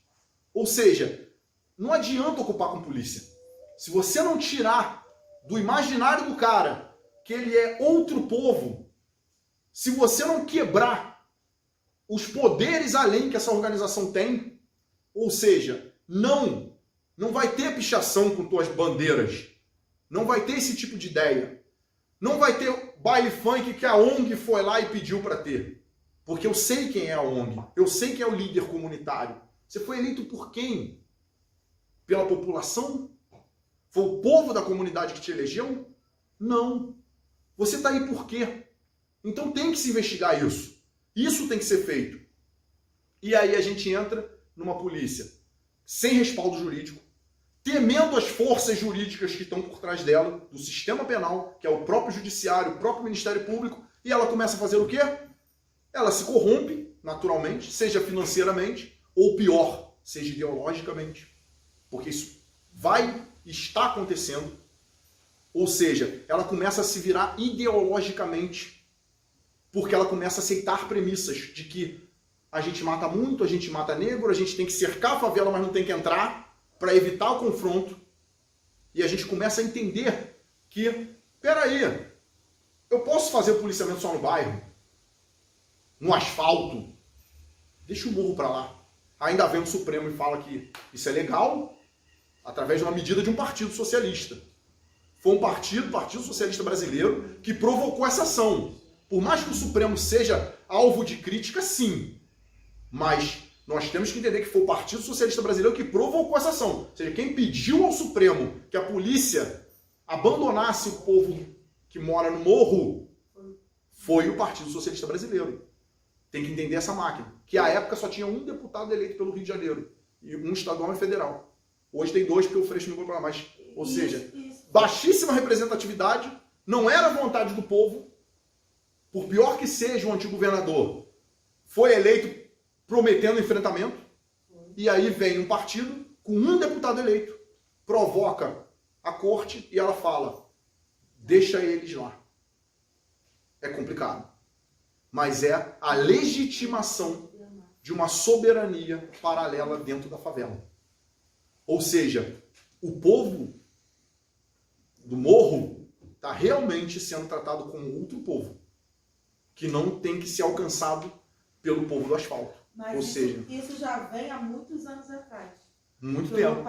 S1: Ou seja, não adianta ocupar com polícia. Se você não tirar do imaginário do cara que ele é outro povo, se você não quebrar os poderes além que essa organização tem, ou seja, não vai ter pichação com tuas bandeiras, não vai ter esse tipo de ideia, não vai ter baile funk que a ONG foi lá e pediu para ter, porque eu sei quem é a ONG, eu sei quem é o líder comunitário. Você foi eleito por quem? Pela população? Foi o povo da comunidade que te elegeu? Não. Você está aí por quê? Então tem que se investigar isso. Isso tem que ser feito. E aí a gente entra numa polícia sem respaldo jurídico, temendo as forças jurídicas que estão por trás dela, do sistema penal, que é o próprio judiciário, o próprio Ministério Público, e ela começa a fazer o quê? Ela se corrompe, naturalmente, seja financeiramente, ou pior, seja ideologicamente. Porque isso está acontecendo. Ou seja, ela começa a se virar ideologicamente, porque ela começa a aceitar premissas de que a gente mata muito, a gente mata negro, a gente tem que cercar a favela, mas não tem que entrar, para evitar o confronto. E a gente começa a entender que, peraí, Eu posso fazer policiamento só no bairro? No asfalto? Deixa o morro para lá. Ainda vem o Supremo e fala que isso é legal através de uma medida de um partido socialista. Foi um partido, Partido Socialista Brasileiro, que provocou essa ação. Por mais que o Supremo seja alvo de crítica, sim. Mas nós temos que entender que foi o Partido Socialista Brasileiro que provocou essa ação. Ou seja, quem pediu ao Supremo que a polícia abandonasse o povo que mora no morro foi o Partido Socialista Brasileiro. Tem que entender essa máquina. Que à época só tinha um deputado eleito pelo Rio de Janeiro. E um estadual e federal. Hoje tem 2 porque o Freixo não foi para mais. Ou seja, baixíssima representatividade, não era vontade do povo. Por pior que seja o antigo governador, foi eleito prometendo enfrentamento. E aí vem um partido com um deputado eleito, provoca a corte e ela fala, deixa eles lá. É complicado. Mas é a legitimação de uma soberania paralela dentro da favela. Ou seja, o povo do morro está realmente sendo tratado como outro povo, que não tem que ser alcançado pelo povo do asfalto.
S2: Mas
S1: ou seja,
S2: isso já vem há muitos anos atrás.
S1: Muito tempo.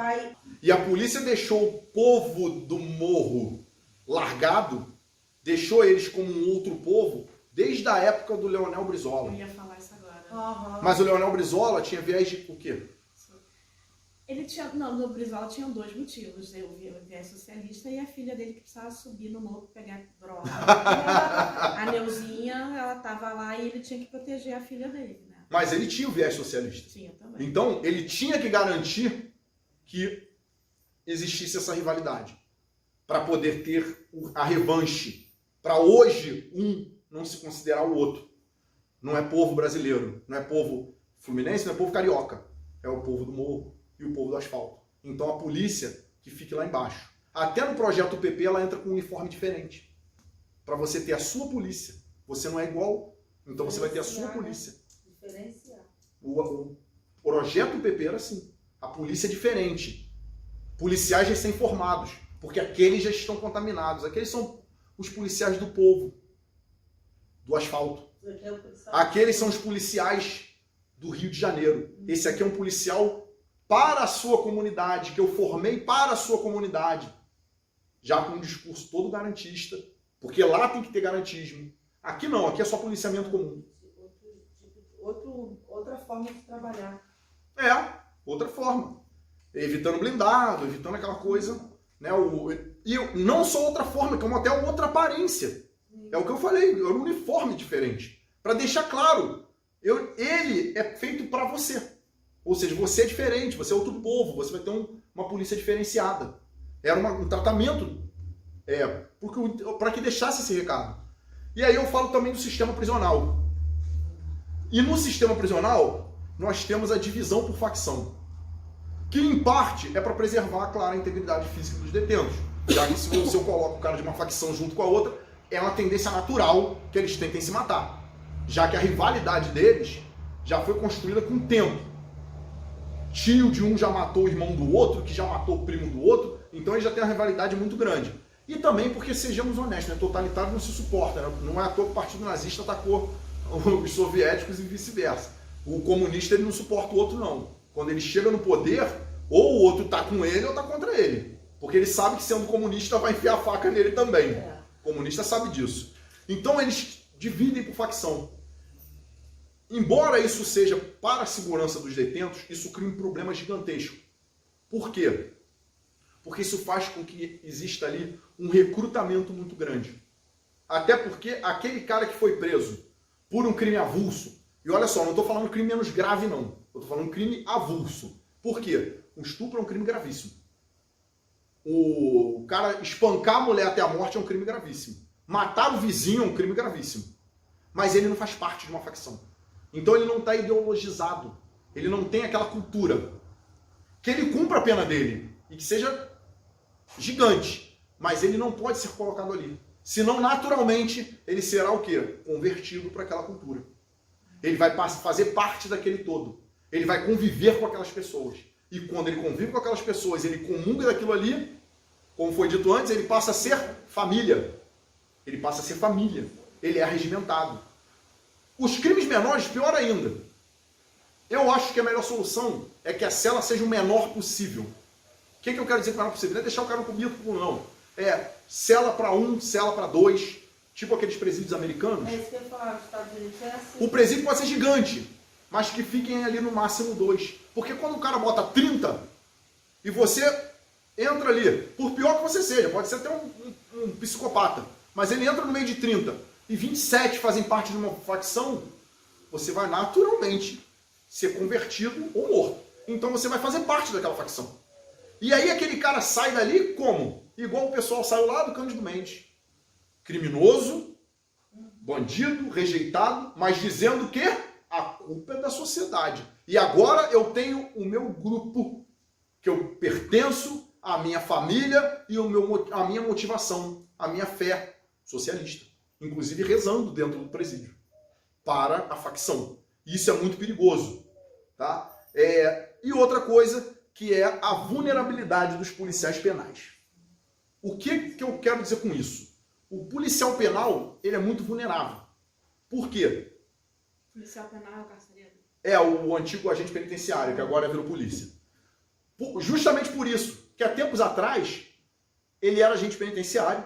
S1: E a polícia deixou o povo do morro largado, deixou eles como um outro povo, desde a época do Leonel Brizola.
S4: Eu ia falar isso agora.
S2: Uhum.
S1: Mas o Leonel Brizola tinha viés de o quê?
S4: Ele tinha, não, no Brizola tinham 2 motivos. O viés socialista e a filha dele que precisava subir no morro para pegar droga. A Neuzinha, ela estava lá e ele tinha que proteger a filha dele, né?
S1: Mas ele tinha o viés socialista.
S4: Tinha também.
S1: Então, ele tinha que garantir que existisse essa rivalidade. Para poder ter a revanche. Para hoje, um não se considerar o outro. Não é povo brasileiro. Não é povo fluminense, não é povo carioca. É o povo do morro e o povo do asfalto. Então, a polícia que fique lá embaixo. Até no projeto PP, ela entra com um uniforme diferente. Para você ter a sua polícia. Você não é igual, então você vai ter a sua polícia.
S2: Diferenciar.
S1: O projeto PP era assim. A polícia é diferente. Policiais recém-formados. Porque aqueles já estão contaminados. Aqueles são os policiais do povo. Do asfalto. Aqueles são os policiais do Rio de Janeiro. Esse aqui é um policial para a sua comunidade, que eu formei para a sua comunidade. Já com um discurso todo garantista. Porque lá tem que ter garantismo. Aqui não, aqui é só policiamento comum.
S2: Outra forma de trabalhar.
S1: É, outra forma. Evitando blindado, evitando aquela coisa. Né, e não só outra forma, como até outra aparência. É o que eu falei, é um uniforme diferente. Para deixar claro, ele é feito para você. Ou seja, você é diferente, você é outro povo, você vai ter uma polícia diferenciada. Era um tratamento para que deixasse esse recado. E aí eu falo também do sistema prisional. E no sistema prisional, nós temos a divisão por facção. Que, em parte, é para preservar, claro, a integridade física dos detentos. Já que se eu coloco o cara de uma facção junto com a outra, é uma tendência natural que eles tentem se matar. Já que a rivalidade deles já foi construída com o tempo. Tio de um já matou o irmão do outro, que já matou o primo do outro, então eles já têm uma rivalidade muito grande. E também porque, sejamos honestos, né, totalitário não se suporta. Né? Não é à toa que o Partido Nazista atacou os soviéticos e vice-versa. O comunista ele não suporta o outro, não. Quando ele chega no poder, ou o outro está com ele ou está contra ele. Porque ele sabe que sendo comunista vai enfiar a faca nele também. O comunista sabe disso. Então eles dividem por facção. Embora isso seja para a segurança dos detentos, isso cria um problema gigantesco. Por quê? Porque isso faz com que exista ali um recrutamento muito grande. Até porque aquele cara que foi preso por um crime avulso, e olha só, não estou falando crime menos grave não, eu estou falando crime avulso. Por quê? O estupro é um crime gravíssimo. O cara espancar a mulher até a morte é um crime gravíssimo. Matar o vizinho é um crime gravíssimo. Mas ele não faz parte de uma facção. Então ele não está ideologizado. Ele não tem aquela cultura. Que ele cumpra a pena dele. E que seja gigante. Mas ele não pode ser colocado ali. Senão, naturalmente, ele será o quê? Convertido para aquela cultura. Ele vai fazer parte daquele todo. Ele vai conviver com aquelas pessoas. E quando ele convive com aquelas pessoas, ele comunga daquilo ali, como foi dito antes, ele passa a ser família. Ele passa a ser família. Ele é arregimentado. Os crimes menores, pior ainda. Eu acho que a melhor solução é que a cela seja o menor possível. O que eu quero dizer com o menor possível? Não é deixar o cara no cubículo, não. É cela para 1, cela para 2, tipo aqueles presídios americanos.
S2: É isso que eu ia falar, nos Estados Unidos é assim.
S1: O presídio pode ser gigante, mas que fiquem ali no máximo 2. Porque quando o cara bota 30 e você entra ali, por pior que você seja, pode ser até um psicopata, mas ele entra no meio de 30 e 27 fazem parte de uma facção, você vai naturalmente ser convertido ou morto. Então você vai fazer parte daquela facção. E aí aquele cara sai dali como? Igual o pessoal saiu lá do Cândido Mendes. Criminoso, bandido, rejeitado, mas dizendo que a culpa é da sociedade. E agora eu tenho o meu grupo, que eu pertenço, a minha família e a minha motivação, a minha fé socialista. Inclusive rezando dentro do presídio para a facção. Isso é muito perigoso. Tá? E outra coisa que é a vulnerabilidade dos policiais penais. O que eu quero dizer com isso? O policial penal, ele é muito vulnerável. Por quê?
S4: O policial penal é o carcereiro?
S1: É o antigo agente penitenciário, que agora virou polícia. Justamente por isso, que há tempos atrás, ele era agente penitenciário.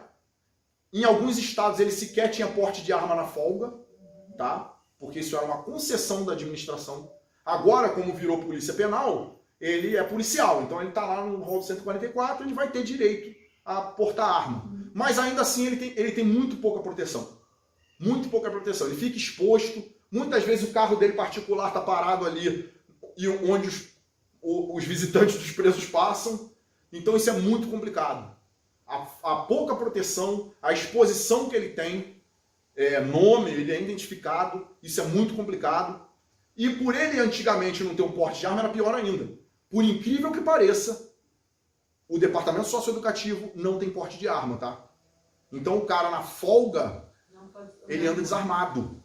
S1: Em alguns estados, ele sequer tinha porte de arma na folga, tá? Porque isso era uma concessão da administração. Agora, como virou polícia penal, ele é policial. Então, ele está lá no rol 144, ele vai ter direito a portar arma. Mas, ainda assim, ele tem muito pouca proteção. Muito pouca proteção. Ele fica exposto. Muitas vezes, o carro dele particular está parado ali, onde os visitantes dos presos passam. Então, isso é muito complicado. A pouca proteção, a exposição que ele tem, nome, ele é identificado, isso é muito complicado. E por ele antigamente não ter um porte de arma, era pior ainda. Por incrível que pareça, o departamento socioeducativo não tem porte de arma, tá? Então o cara na folga, ele anda desarmado.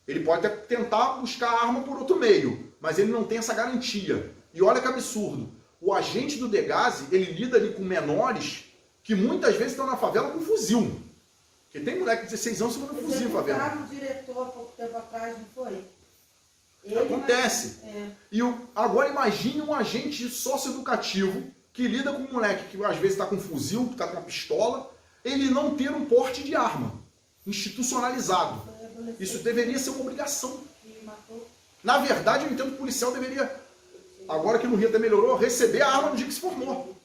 S1: Ele pode até tentar buscar arma por outro meio, mas ele não tem essa garantia. E olha que absurdo. O agente do Degase, ele lida ali com menores que muitas vezes estão na favela com fuzil. Porque tem moleque de 16 anos segurando fuzil na favela.
S2: O diretor há pouco tempo atrás, não foi?
S1: Acontece. Agora imagine um agente socioeducativo que lida com um moleque que às vezes está com fuzil, que está com uma pistola, ele não ter um porte de arma institucionalizado. Isso deveria ser uma obrigação. Na verdade, eu entendo que o policial deveria, agora que no Rio até melhorou, receber a arma no dia que se formou.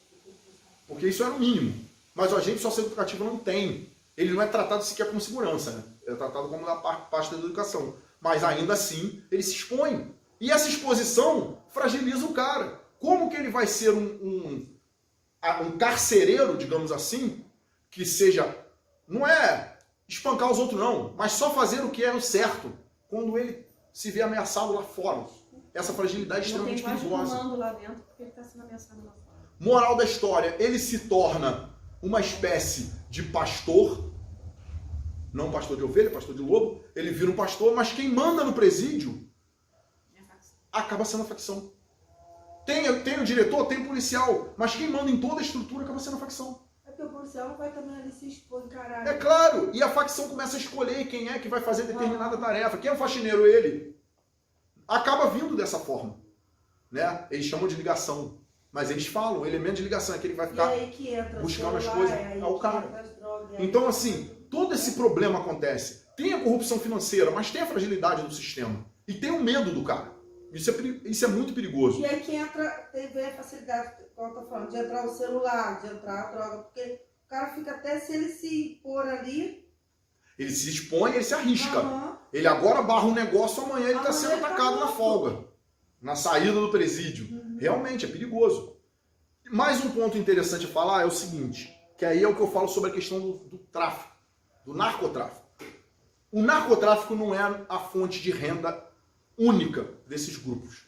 S1: Porque isso era o mínimo. Mas o agente socioeducativo não tem. Ele não é tratado sequer como segurança, né? É tratado como da parte da educação. Mas ainda assim, ele se expõe. E essa exposição fragiliza o cara. Como que ele vai ser um carcereiro, digamos assim, que seja, não é espancar os outros não, mas só fazer o que é o certo, quando ele se vê ameaçado lá fora. Essa fragilidade é extremamente perigosa.
S4: Não tem lá dentro porque ele está sendo ameaçado lá fora.
S1: Moral da história, ele se torna uma espécie de pastor, não pastor de ovelha, pastor de lobo, ele vira um pastor, mas quem manda no presídio acaba sendo a facção. Tem o diretor, tem o policial, mas quem manda em toda a estrutura acaba sendo a facção.
S2: É porque o policial não vai também ali se expor, caralho.
S1: É claro, e a facção começa a escolher quem é que vai fazer determinada tarefa. Quem é o faxineiro? Ele. Acaba vindo dessa forma. Né? Eles chamam de ligação. Mas eles falam, o elemento de ligação é que ele vai ficar buscando as coisas. É o cara. Então, assim, todo esse problema acontece. Tem a corrupção financeira, mas tem a fragilidade do sistema. E tem o medo do cara. Isso é muito perigoso.
S2: E aí que entra, tem a facilidade, como eu tô falando, de entrar o celular, de entrar a droga, porque o cara fica até, se ele se pôr ali...
S1: Ele se expõe, ele se arrisca. Ele agora barra um negócio, amanhã ele está sendo atacado na folga. Na saída do presídio. Realmente, é perigoso. Mais um ponto interessante a falar é o seguinte, que aí é o que eu falo sobre a questão do tráfico, do narcotráfico. O narcotráfico não é a fonte de renda única desses grupos.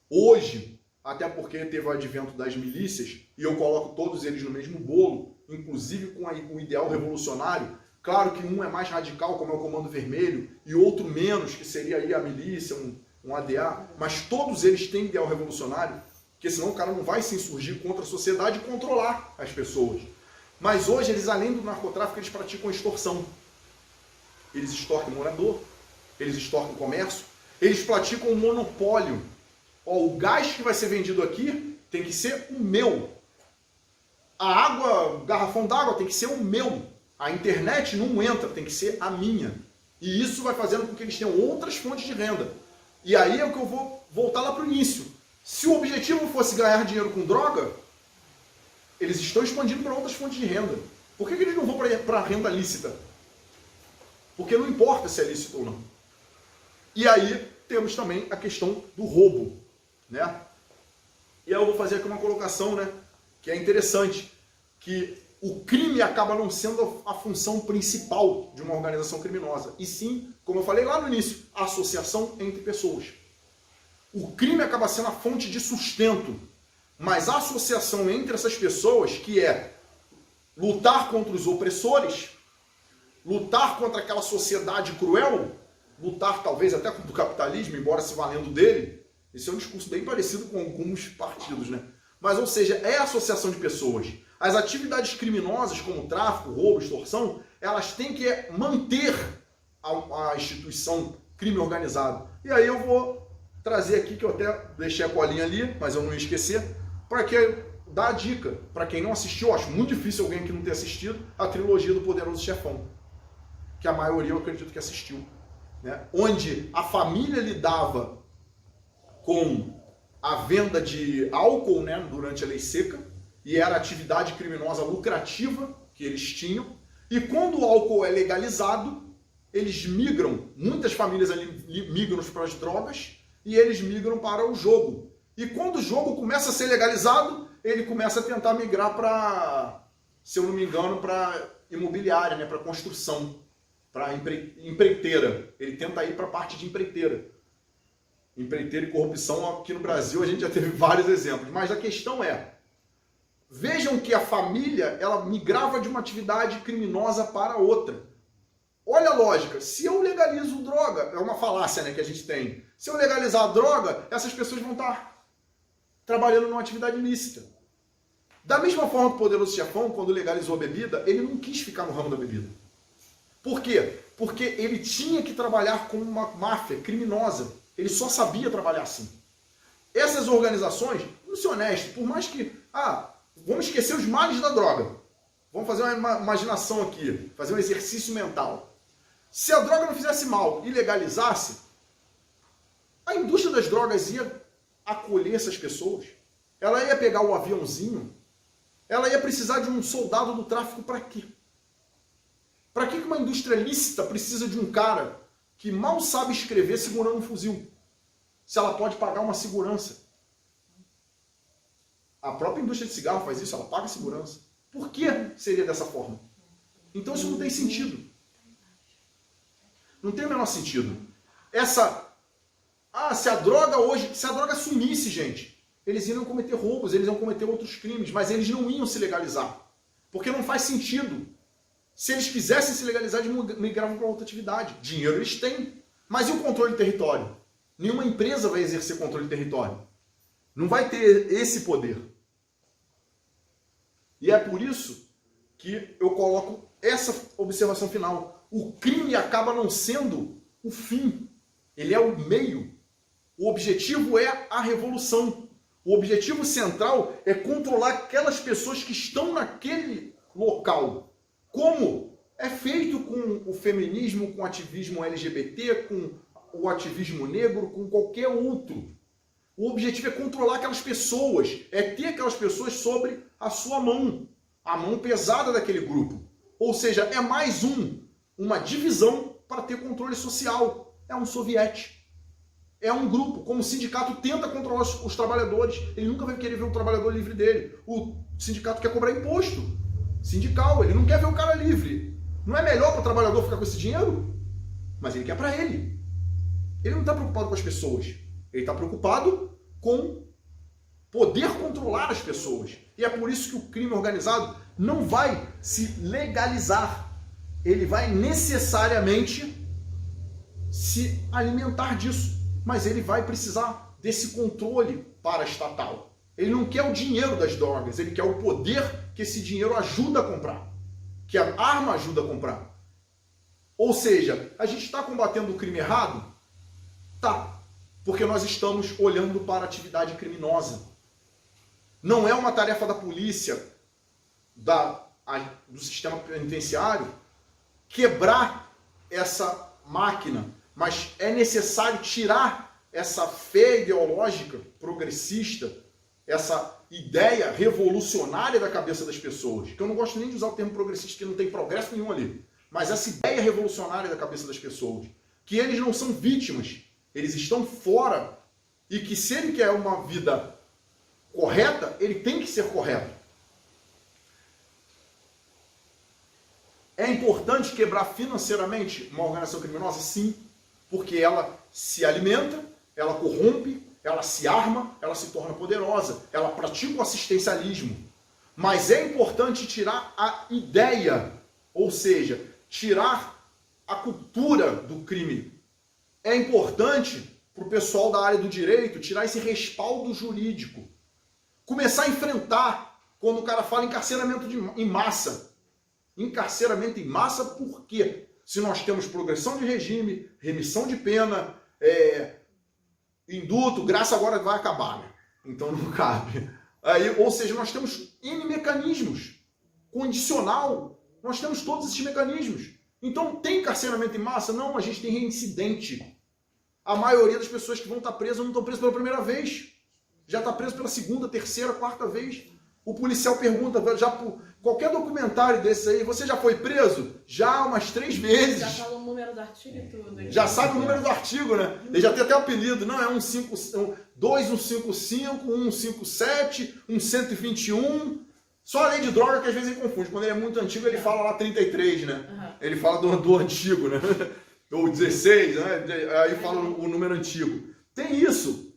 S1: Hoje, até porque teve o advento das milícias, e eu coloco todos eles no mesmo bolo, inclusive com o ideal revolucionário, claro que um é mais radical, como é o Comando Vermelho, e outro menos, que seria aí a milícia, um ADA, mas todos eles têm ideal revolucionário, porque senão o cara não vai se insurgir contra a sociedade e controlar as pessoas. Mas hoje, eles, além do narcotráfico, eles praticam extorsão. Eles extorquem morador, eles extorquem comércio, eles praticam um monopólio. Ó, o gás que vai ser vendido aqui tem que ser o meu. A água, o garrafão d'água tem que ser o meu. A internet não entra, tem que ser a minha. E isso vai fazendo com que eles tenham outras fontes de renda. E aí é o que eu vou voltar lá para o início. Se o objetivo fosse ganhar dinheiro com droga, eles estão expandindo para outras fontes de renda. Por que eles não vão para a renda lícita? Porque não importa se é lícito ou não. E aí temos também a questão do roubo, né? E aí eu vou fazer aqui uma colocação, né, que é interessante, que o crime acaba não sendo a função principal de uma organização criminosa, e sim, como eu falei lá no início, a associação entre pessoas. O crime acaba sendo a fonte de sustento, mas a associação entre essas pessoas, que é lutar contra os opressores, lutar contra aquela sociedade cruel, lutar talvez até contra o capitalismo, embora se valendo dele. Esse é um discurso bem parecido com alguns partidos, né? Mas, ou seja, é a associação de pessoas. As atividades criminosas, como tráfico, roubo, extorsão, elas têm que manter a instituição crime organizado. E aí eu vou trazer aqui, que eu até deixei a colinha ali, mas eu não ia esquecer, para que dar a dica. Para quem não assistiu, eu acho muito difícil alguém que não tenha assistido, a trilogia do Poderoso Chefão, que a maioria eu acredito que assistiu, né? Onde a família lidava com a venda de álcool, né, durante a lei seca, e era atividade criminosa lucrativa que eles tinham, e quando o álcool é legalizado, eles migram, muitas famílias ali migram para as drogas, e eles migram para o jogo. E quando o jogo começa a ser legalizado, ele começa a tentar migrar para, se eu não me engano, para imobiliária, né, para construção, para empreiteira. Ele tenta ir para a parte de empreiteira. Empreiteira e corrupção aqui no Brasil a gente já teve vários exemplos. Mas a questão é, vejam que a família, ela migrava de uma atividade criminosa para outra. Olha a lógica, se eu legalizo droga, é uma falácia, né, que a gente tem. Se eu legalizar a droga, essas pessoas vão estar trabalhando numa atividade ilícita. Da mesma forma que o Poderoso Chefão, quando legalizou a bebida, ele não quis ficar no ramo da bebida. Por quê? Porque ele tinha que trabalhar com uma máfia criminosa. Ele só sabia trabalhar assim. Essas organizações, vamos ser honestos, por mais que... vamos esquecer os males da droga. Vamos fazer uma imaginação aqui, fazer um exercício mental. Se a droga não fizesse mal e legalizasse, a indústria das drogas ia acolher essas pessoas. Ela ia pegar o aviãozinho, ela ia precisar de um soldado do tráfico para quê? Para que uma indústria lícita precisa de um cara que mal sabe escrever segurando um fuzil, se ela pode pagar uma segurança? A própria indústria de cigarro faz isso, ela paga segurança. Por que seria dessa forma? Então isso não tem sentido. Não tem o menor sentido. Se a droga sumisse, gente, eles iam cometer roubos, eles iam cometer outros crimes, mas eles não iam se legalizar. Porque não faz sentido. Se eles quisessem se legalizar, eles migravam para outra atividade. Dinheiro eles têm. Mas e o controle de território? Nenhuma empresa vai exercer controle de território. Não vai ter esse poder. E é por isso que eu coloco essa observação final. O crime acaba não sendo o fim. Ele é o meio. O objetivo é a revolução. O objetivo central é controlar aquelas pessoas que estão naquele local. Como é feito com o feminismo, com o ativismo LGBT, com o ativismo negro, com qualquer outro. O objetivo é controlar aquelas pessoas, é ter aquelas pessoas sobre a sua mão, a mão pesada daquele grupo. Ou seja, é mais uma divisão para ter controle social. É um soviete. É um grupo, como o sindicato tenta controlar os trabalhadores. Ele nunca vai querer ver o trabalhador livre dele. O sindicato quer cobrar imposto sindical, ele não quer ver o cara livre. Não é melhor para o trabalhador ficar com esse dinheiro? Mas ele quer para ele. Ele não está preocupado com as pessoas. Ele está preocupado com poder controlar as pessoas. E é por isso que o crime organizado não vai se legalizar. Ele vai necessariamente se alimentar disso. Mas ele vai precisar desse controle paraestatal. Ele não quer o dinheiro das drogas, ele quer o poder que esse dinheiro ajuda a comprar, que a arma ajuda a comprar. Ou seja, a gente está combatendo o crime errado? Tá, porque nós estamos olhando para a atividade criminosa. Não é uma tarefa da polícia, do sistema penitenciário, quebrar essa máquina, mas é necessário tirar essa fé ideológica progressista, essa ideia revolucionária da cabeça das pessoas, que eu não gosto nem de usar o termo progressista, porque não tem progresso nenhum ali, mas essa ideia revolucionária da cabeça das pessoas, que eles não são vítimas, eles estão fora, e que se ele quer uma vida correta, ele tem que ser correto. É importante quebrar financeiramente uma organização criminosa? Sim, porque ela se alimenta, ela corrompe, ela se arma, ela se torna poderosa, ela pratica o assistencialismo. Mas é importante tirar a ideia, ou seja, tirar a cultura do crime. É importante para o pessoal da área do direito tirar esse respaldo jurídico. Começar a enfrentar quando o cara fala encarceramento em massa. Encarceramento em massa por quê? Se nós temos progressão de regime, remissão de pena, induto, graça agora vai acabar, né? Então não cabe. Aí, ou seja, nós temos N mecanismos. Condicional, nós temos todos esses mecanismos. Então tem encarceramento em massa? Não, a gente tem reincidente. A maioria das pessoas que vão estar presas não estão presas pela primeira vez. Já está preso pela segunda, terceira, quarta vez. O policial pergunta, já por qualquer documentário desse aí, você já foi preso? Já umas 3 vezes.
S4: Já falou o número do artigo e tudo.
S1: Já sabe o número do artigo, né? Ele já tem até o apelido. Não, é 2155, 157, 121. Só a lei de droga que às vezes ele confunde. Quando ele é muito antigo, ele fala lá 33, né? Uhum. Ele fala do antigo, né? Ou 16, né? Aí fala o número antigo. Tem isso.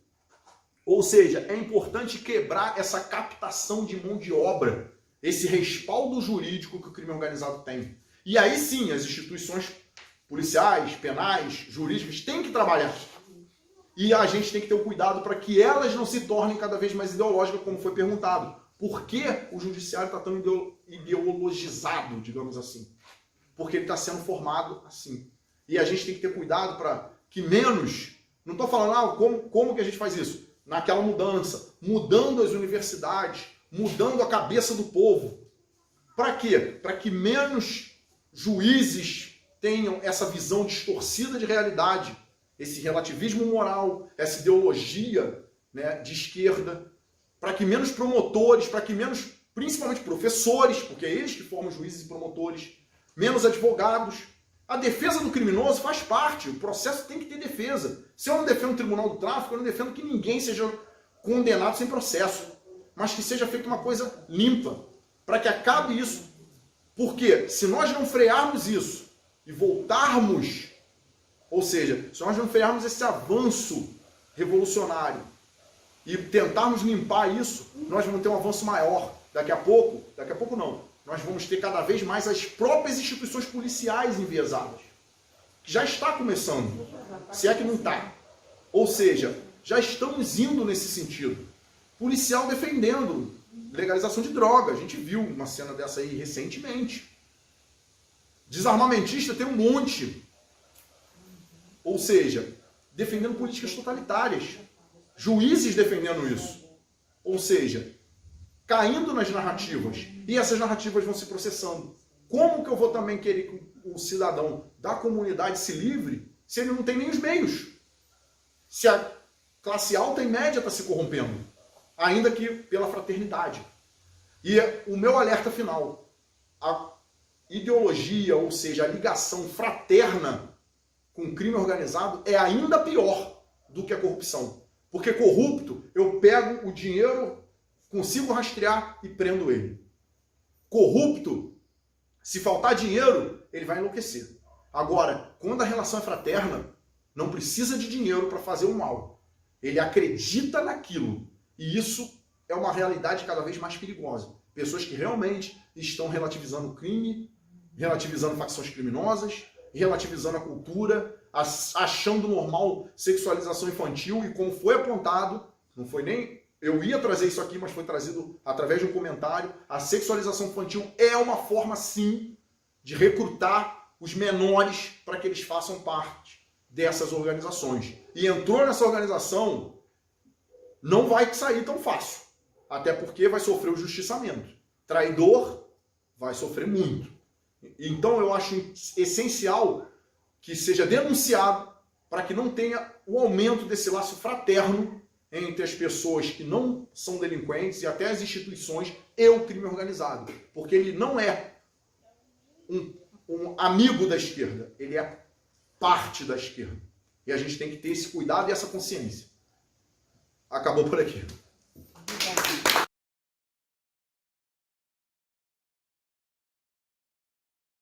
S1: Ou seja, é importante quebrar essa captação de mão de obra, esse respaldo jurídico que o crime organizado tem. E aí sim, as instituições policiais, penais, jurídicas têm que trabalhar. E a gente tem que ter o cuidado para que elas não se tornem cada vez mais ideológicas, como foi perguntado. Por que o judiciário está tão ideologizado, digamos assim? Porque ele está sendo formado assim. E a gente tem que ter cuidado para que menos... Não estou falando, como que a gente faz isso? Naquela mudança, mudando as universidades, mudando a cabeça do povo. Para quê? Para que menos juízes tenham essa visão distorcida de realidade, esse relativismo moral, essa ideologia, né, de esquerda, para que menos promotores, para que menos, principalmente professores, porque é eles que formam juízes e promotores, menos advogados. A defesa do criminoso faz parte, o processo tem que ter defesa. Se eu não defendo o Tribunal do Tráfico, eu não defendo que ninguém seja condenado sem processo, mas que seja feita uma coisa limpa, para que acabe isso. Porque se nós não frearmos isso e voltarmos, ou seja, se nós não frearmos esse avanço revolucionário e tentarmos limpar isso, nós vamos ter um avanço maior. Daqui a pouco não. Nós vamos ter cada vez mais as próprias instituições policiais enviesadas. Já está começando, se é que não está. Ou seja, já estamos indo nesse sentido. Policial defendendo legalização de droga. A gente viu uma cena dessa aí recentemente. Desarmamentista tem um monte. Ou seja, defendendo políticas totalitárias. Juízes defendendo isso. Ou seja, caindo nas narrativas. E essas narrativas vão se processando. Como que eu vou também querer que o cidadão da comunidade se livre se ele não tem nem os meios? Se a classe alta e média está se corrompendo. Ainda que pela fraternidade. E o meu alerta final. A ideologia, ou seja, a ligação fraterna com o crime organizado é ainda pior do que a corrupção. Porque corrupto, eu pego o dinheiro, consigo rastrear e prendo ele. Corrupto, se faltar dinheiro, ele vai enlouquecer. Agora, quando a relação é fraterna, não precisa de dinheiro para fazer o mal. Ele acredita naquilo. E isso é uma realidade cada vez mais perigosa. Pessoas que realmente estão relativizando o crime, relativizando facções criminosas, relativizando a cultura, achando normal sexualização infantil, e como foi apontado, não foi nem eu ia trazer isso aqui, mas foi trazido através de um comentário. A sexualização infantil é uma forma, sim, de recrutar os menores para que eles façam parte dessas organizações. E entrou nessa organização, não vai sair tão fácil. Até porque vai sofrer o justiçamento. Traidor vai sofrer muito. Então eu acho essencial que seja denunciado para que não tenha o aumento desse laço fraterno entre as pessoas que não são delinquentes e até as instituições e o crime organizado. Porque ele não é um amigo da esquerda, ele é parte da esquerda. E a gente tem que ter esse cuidado e essa consciência. Acabou por aqui.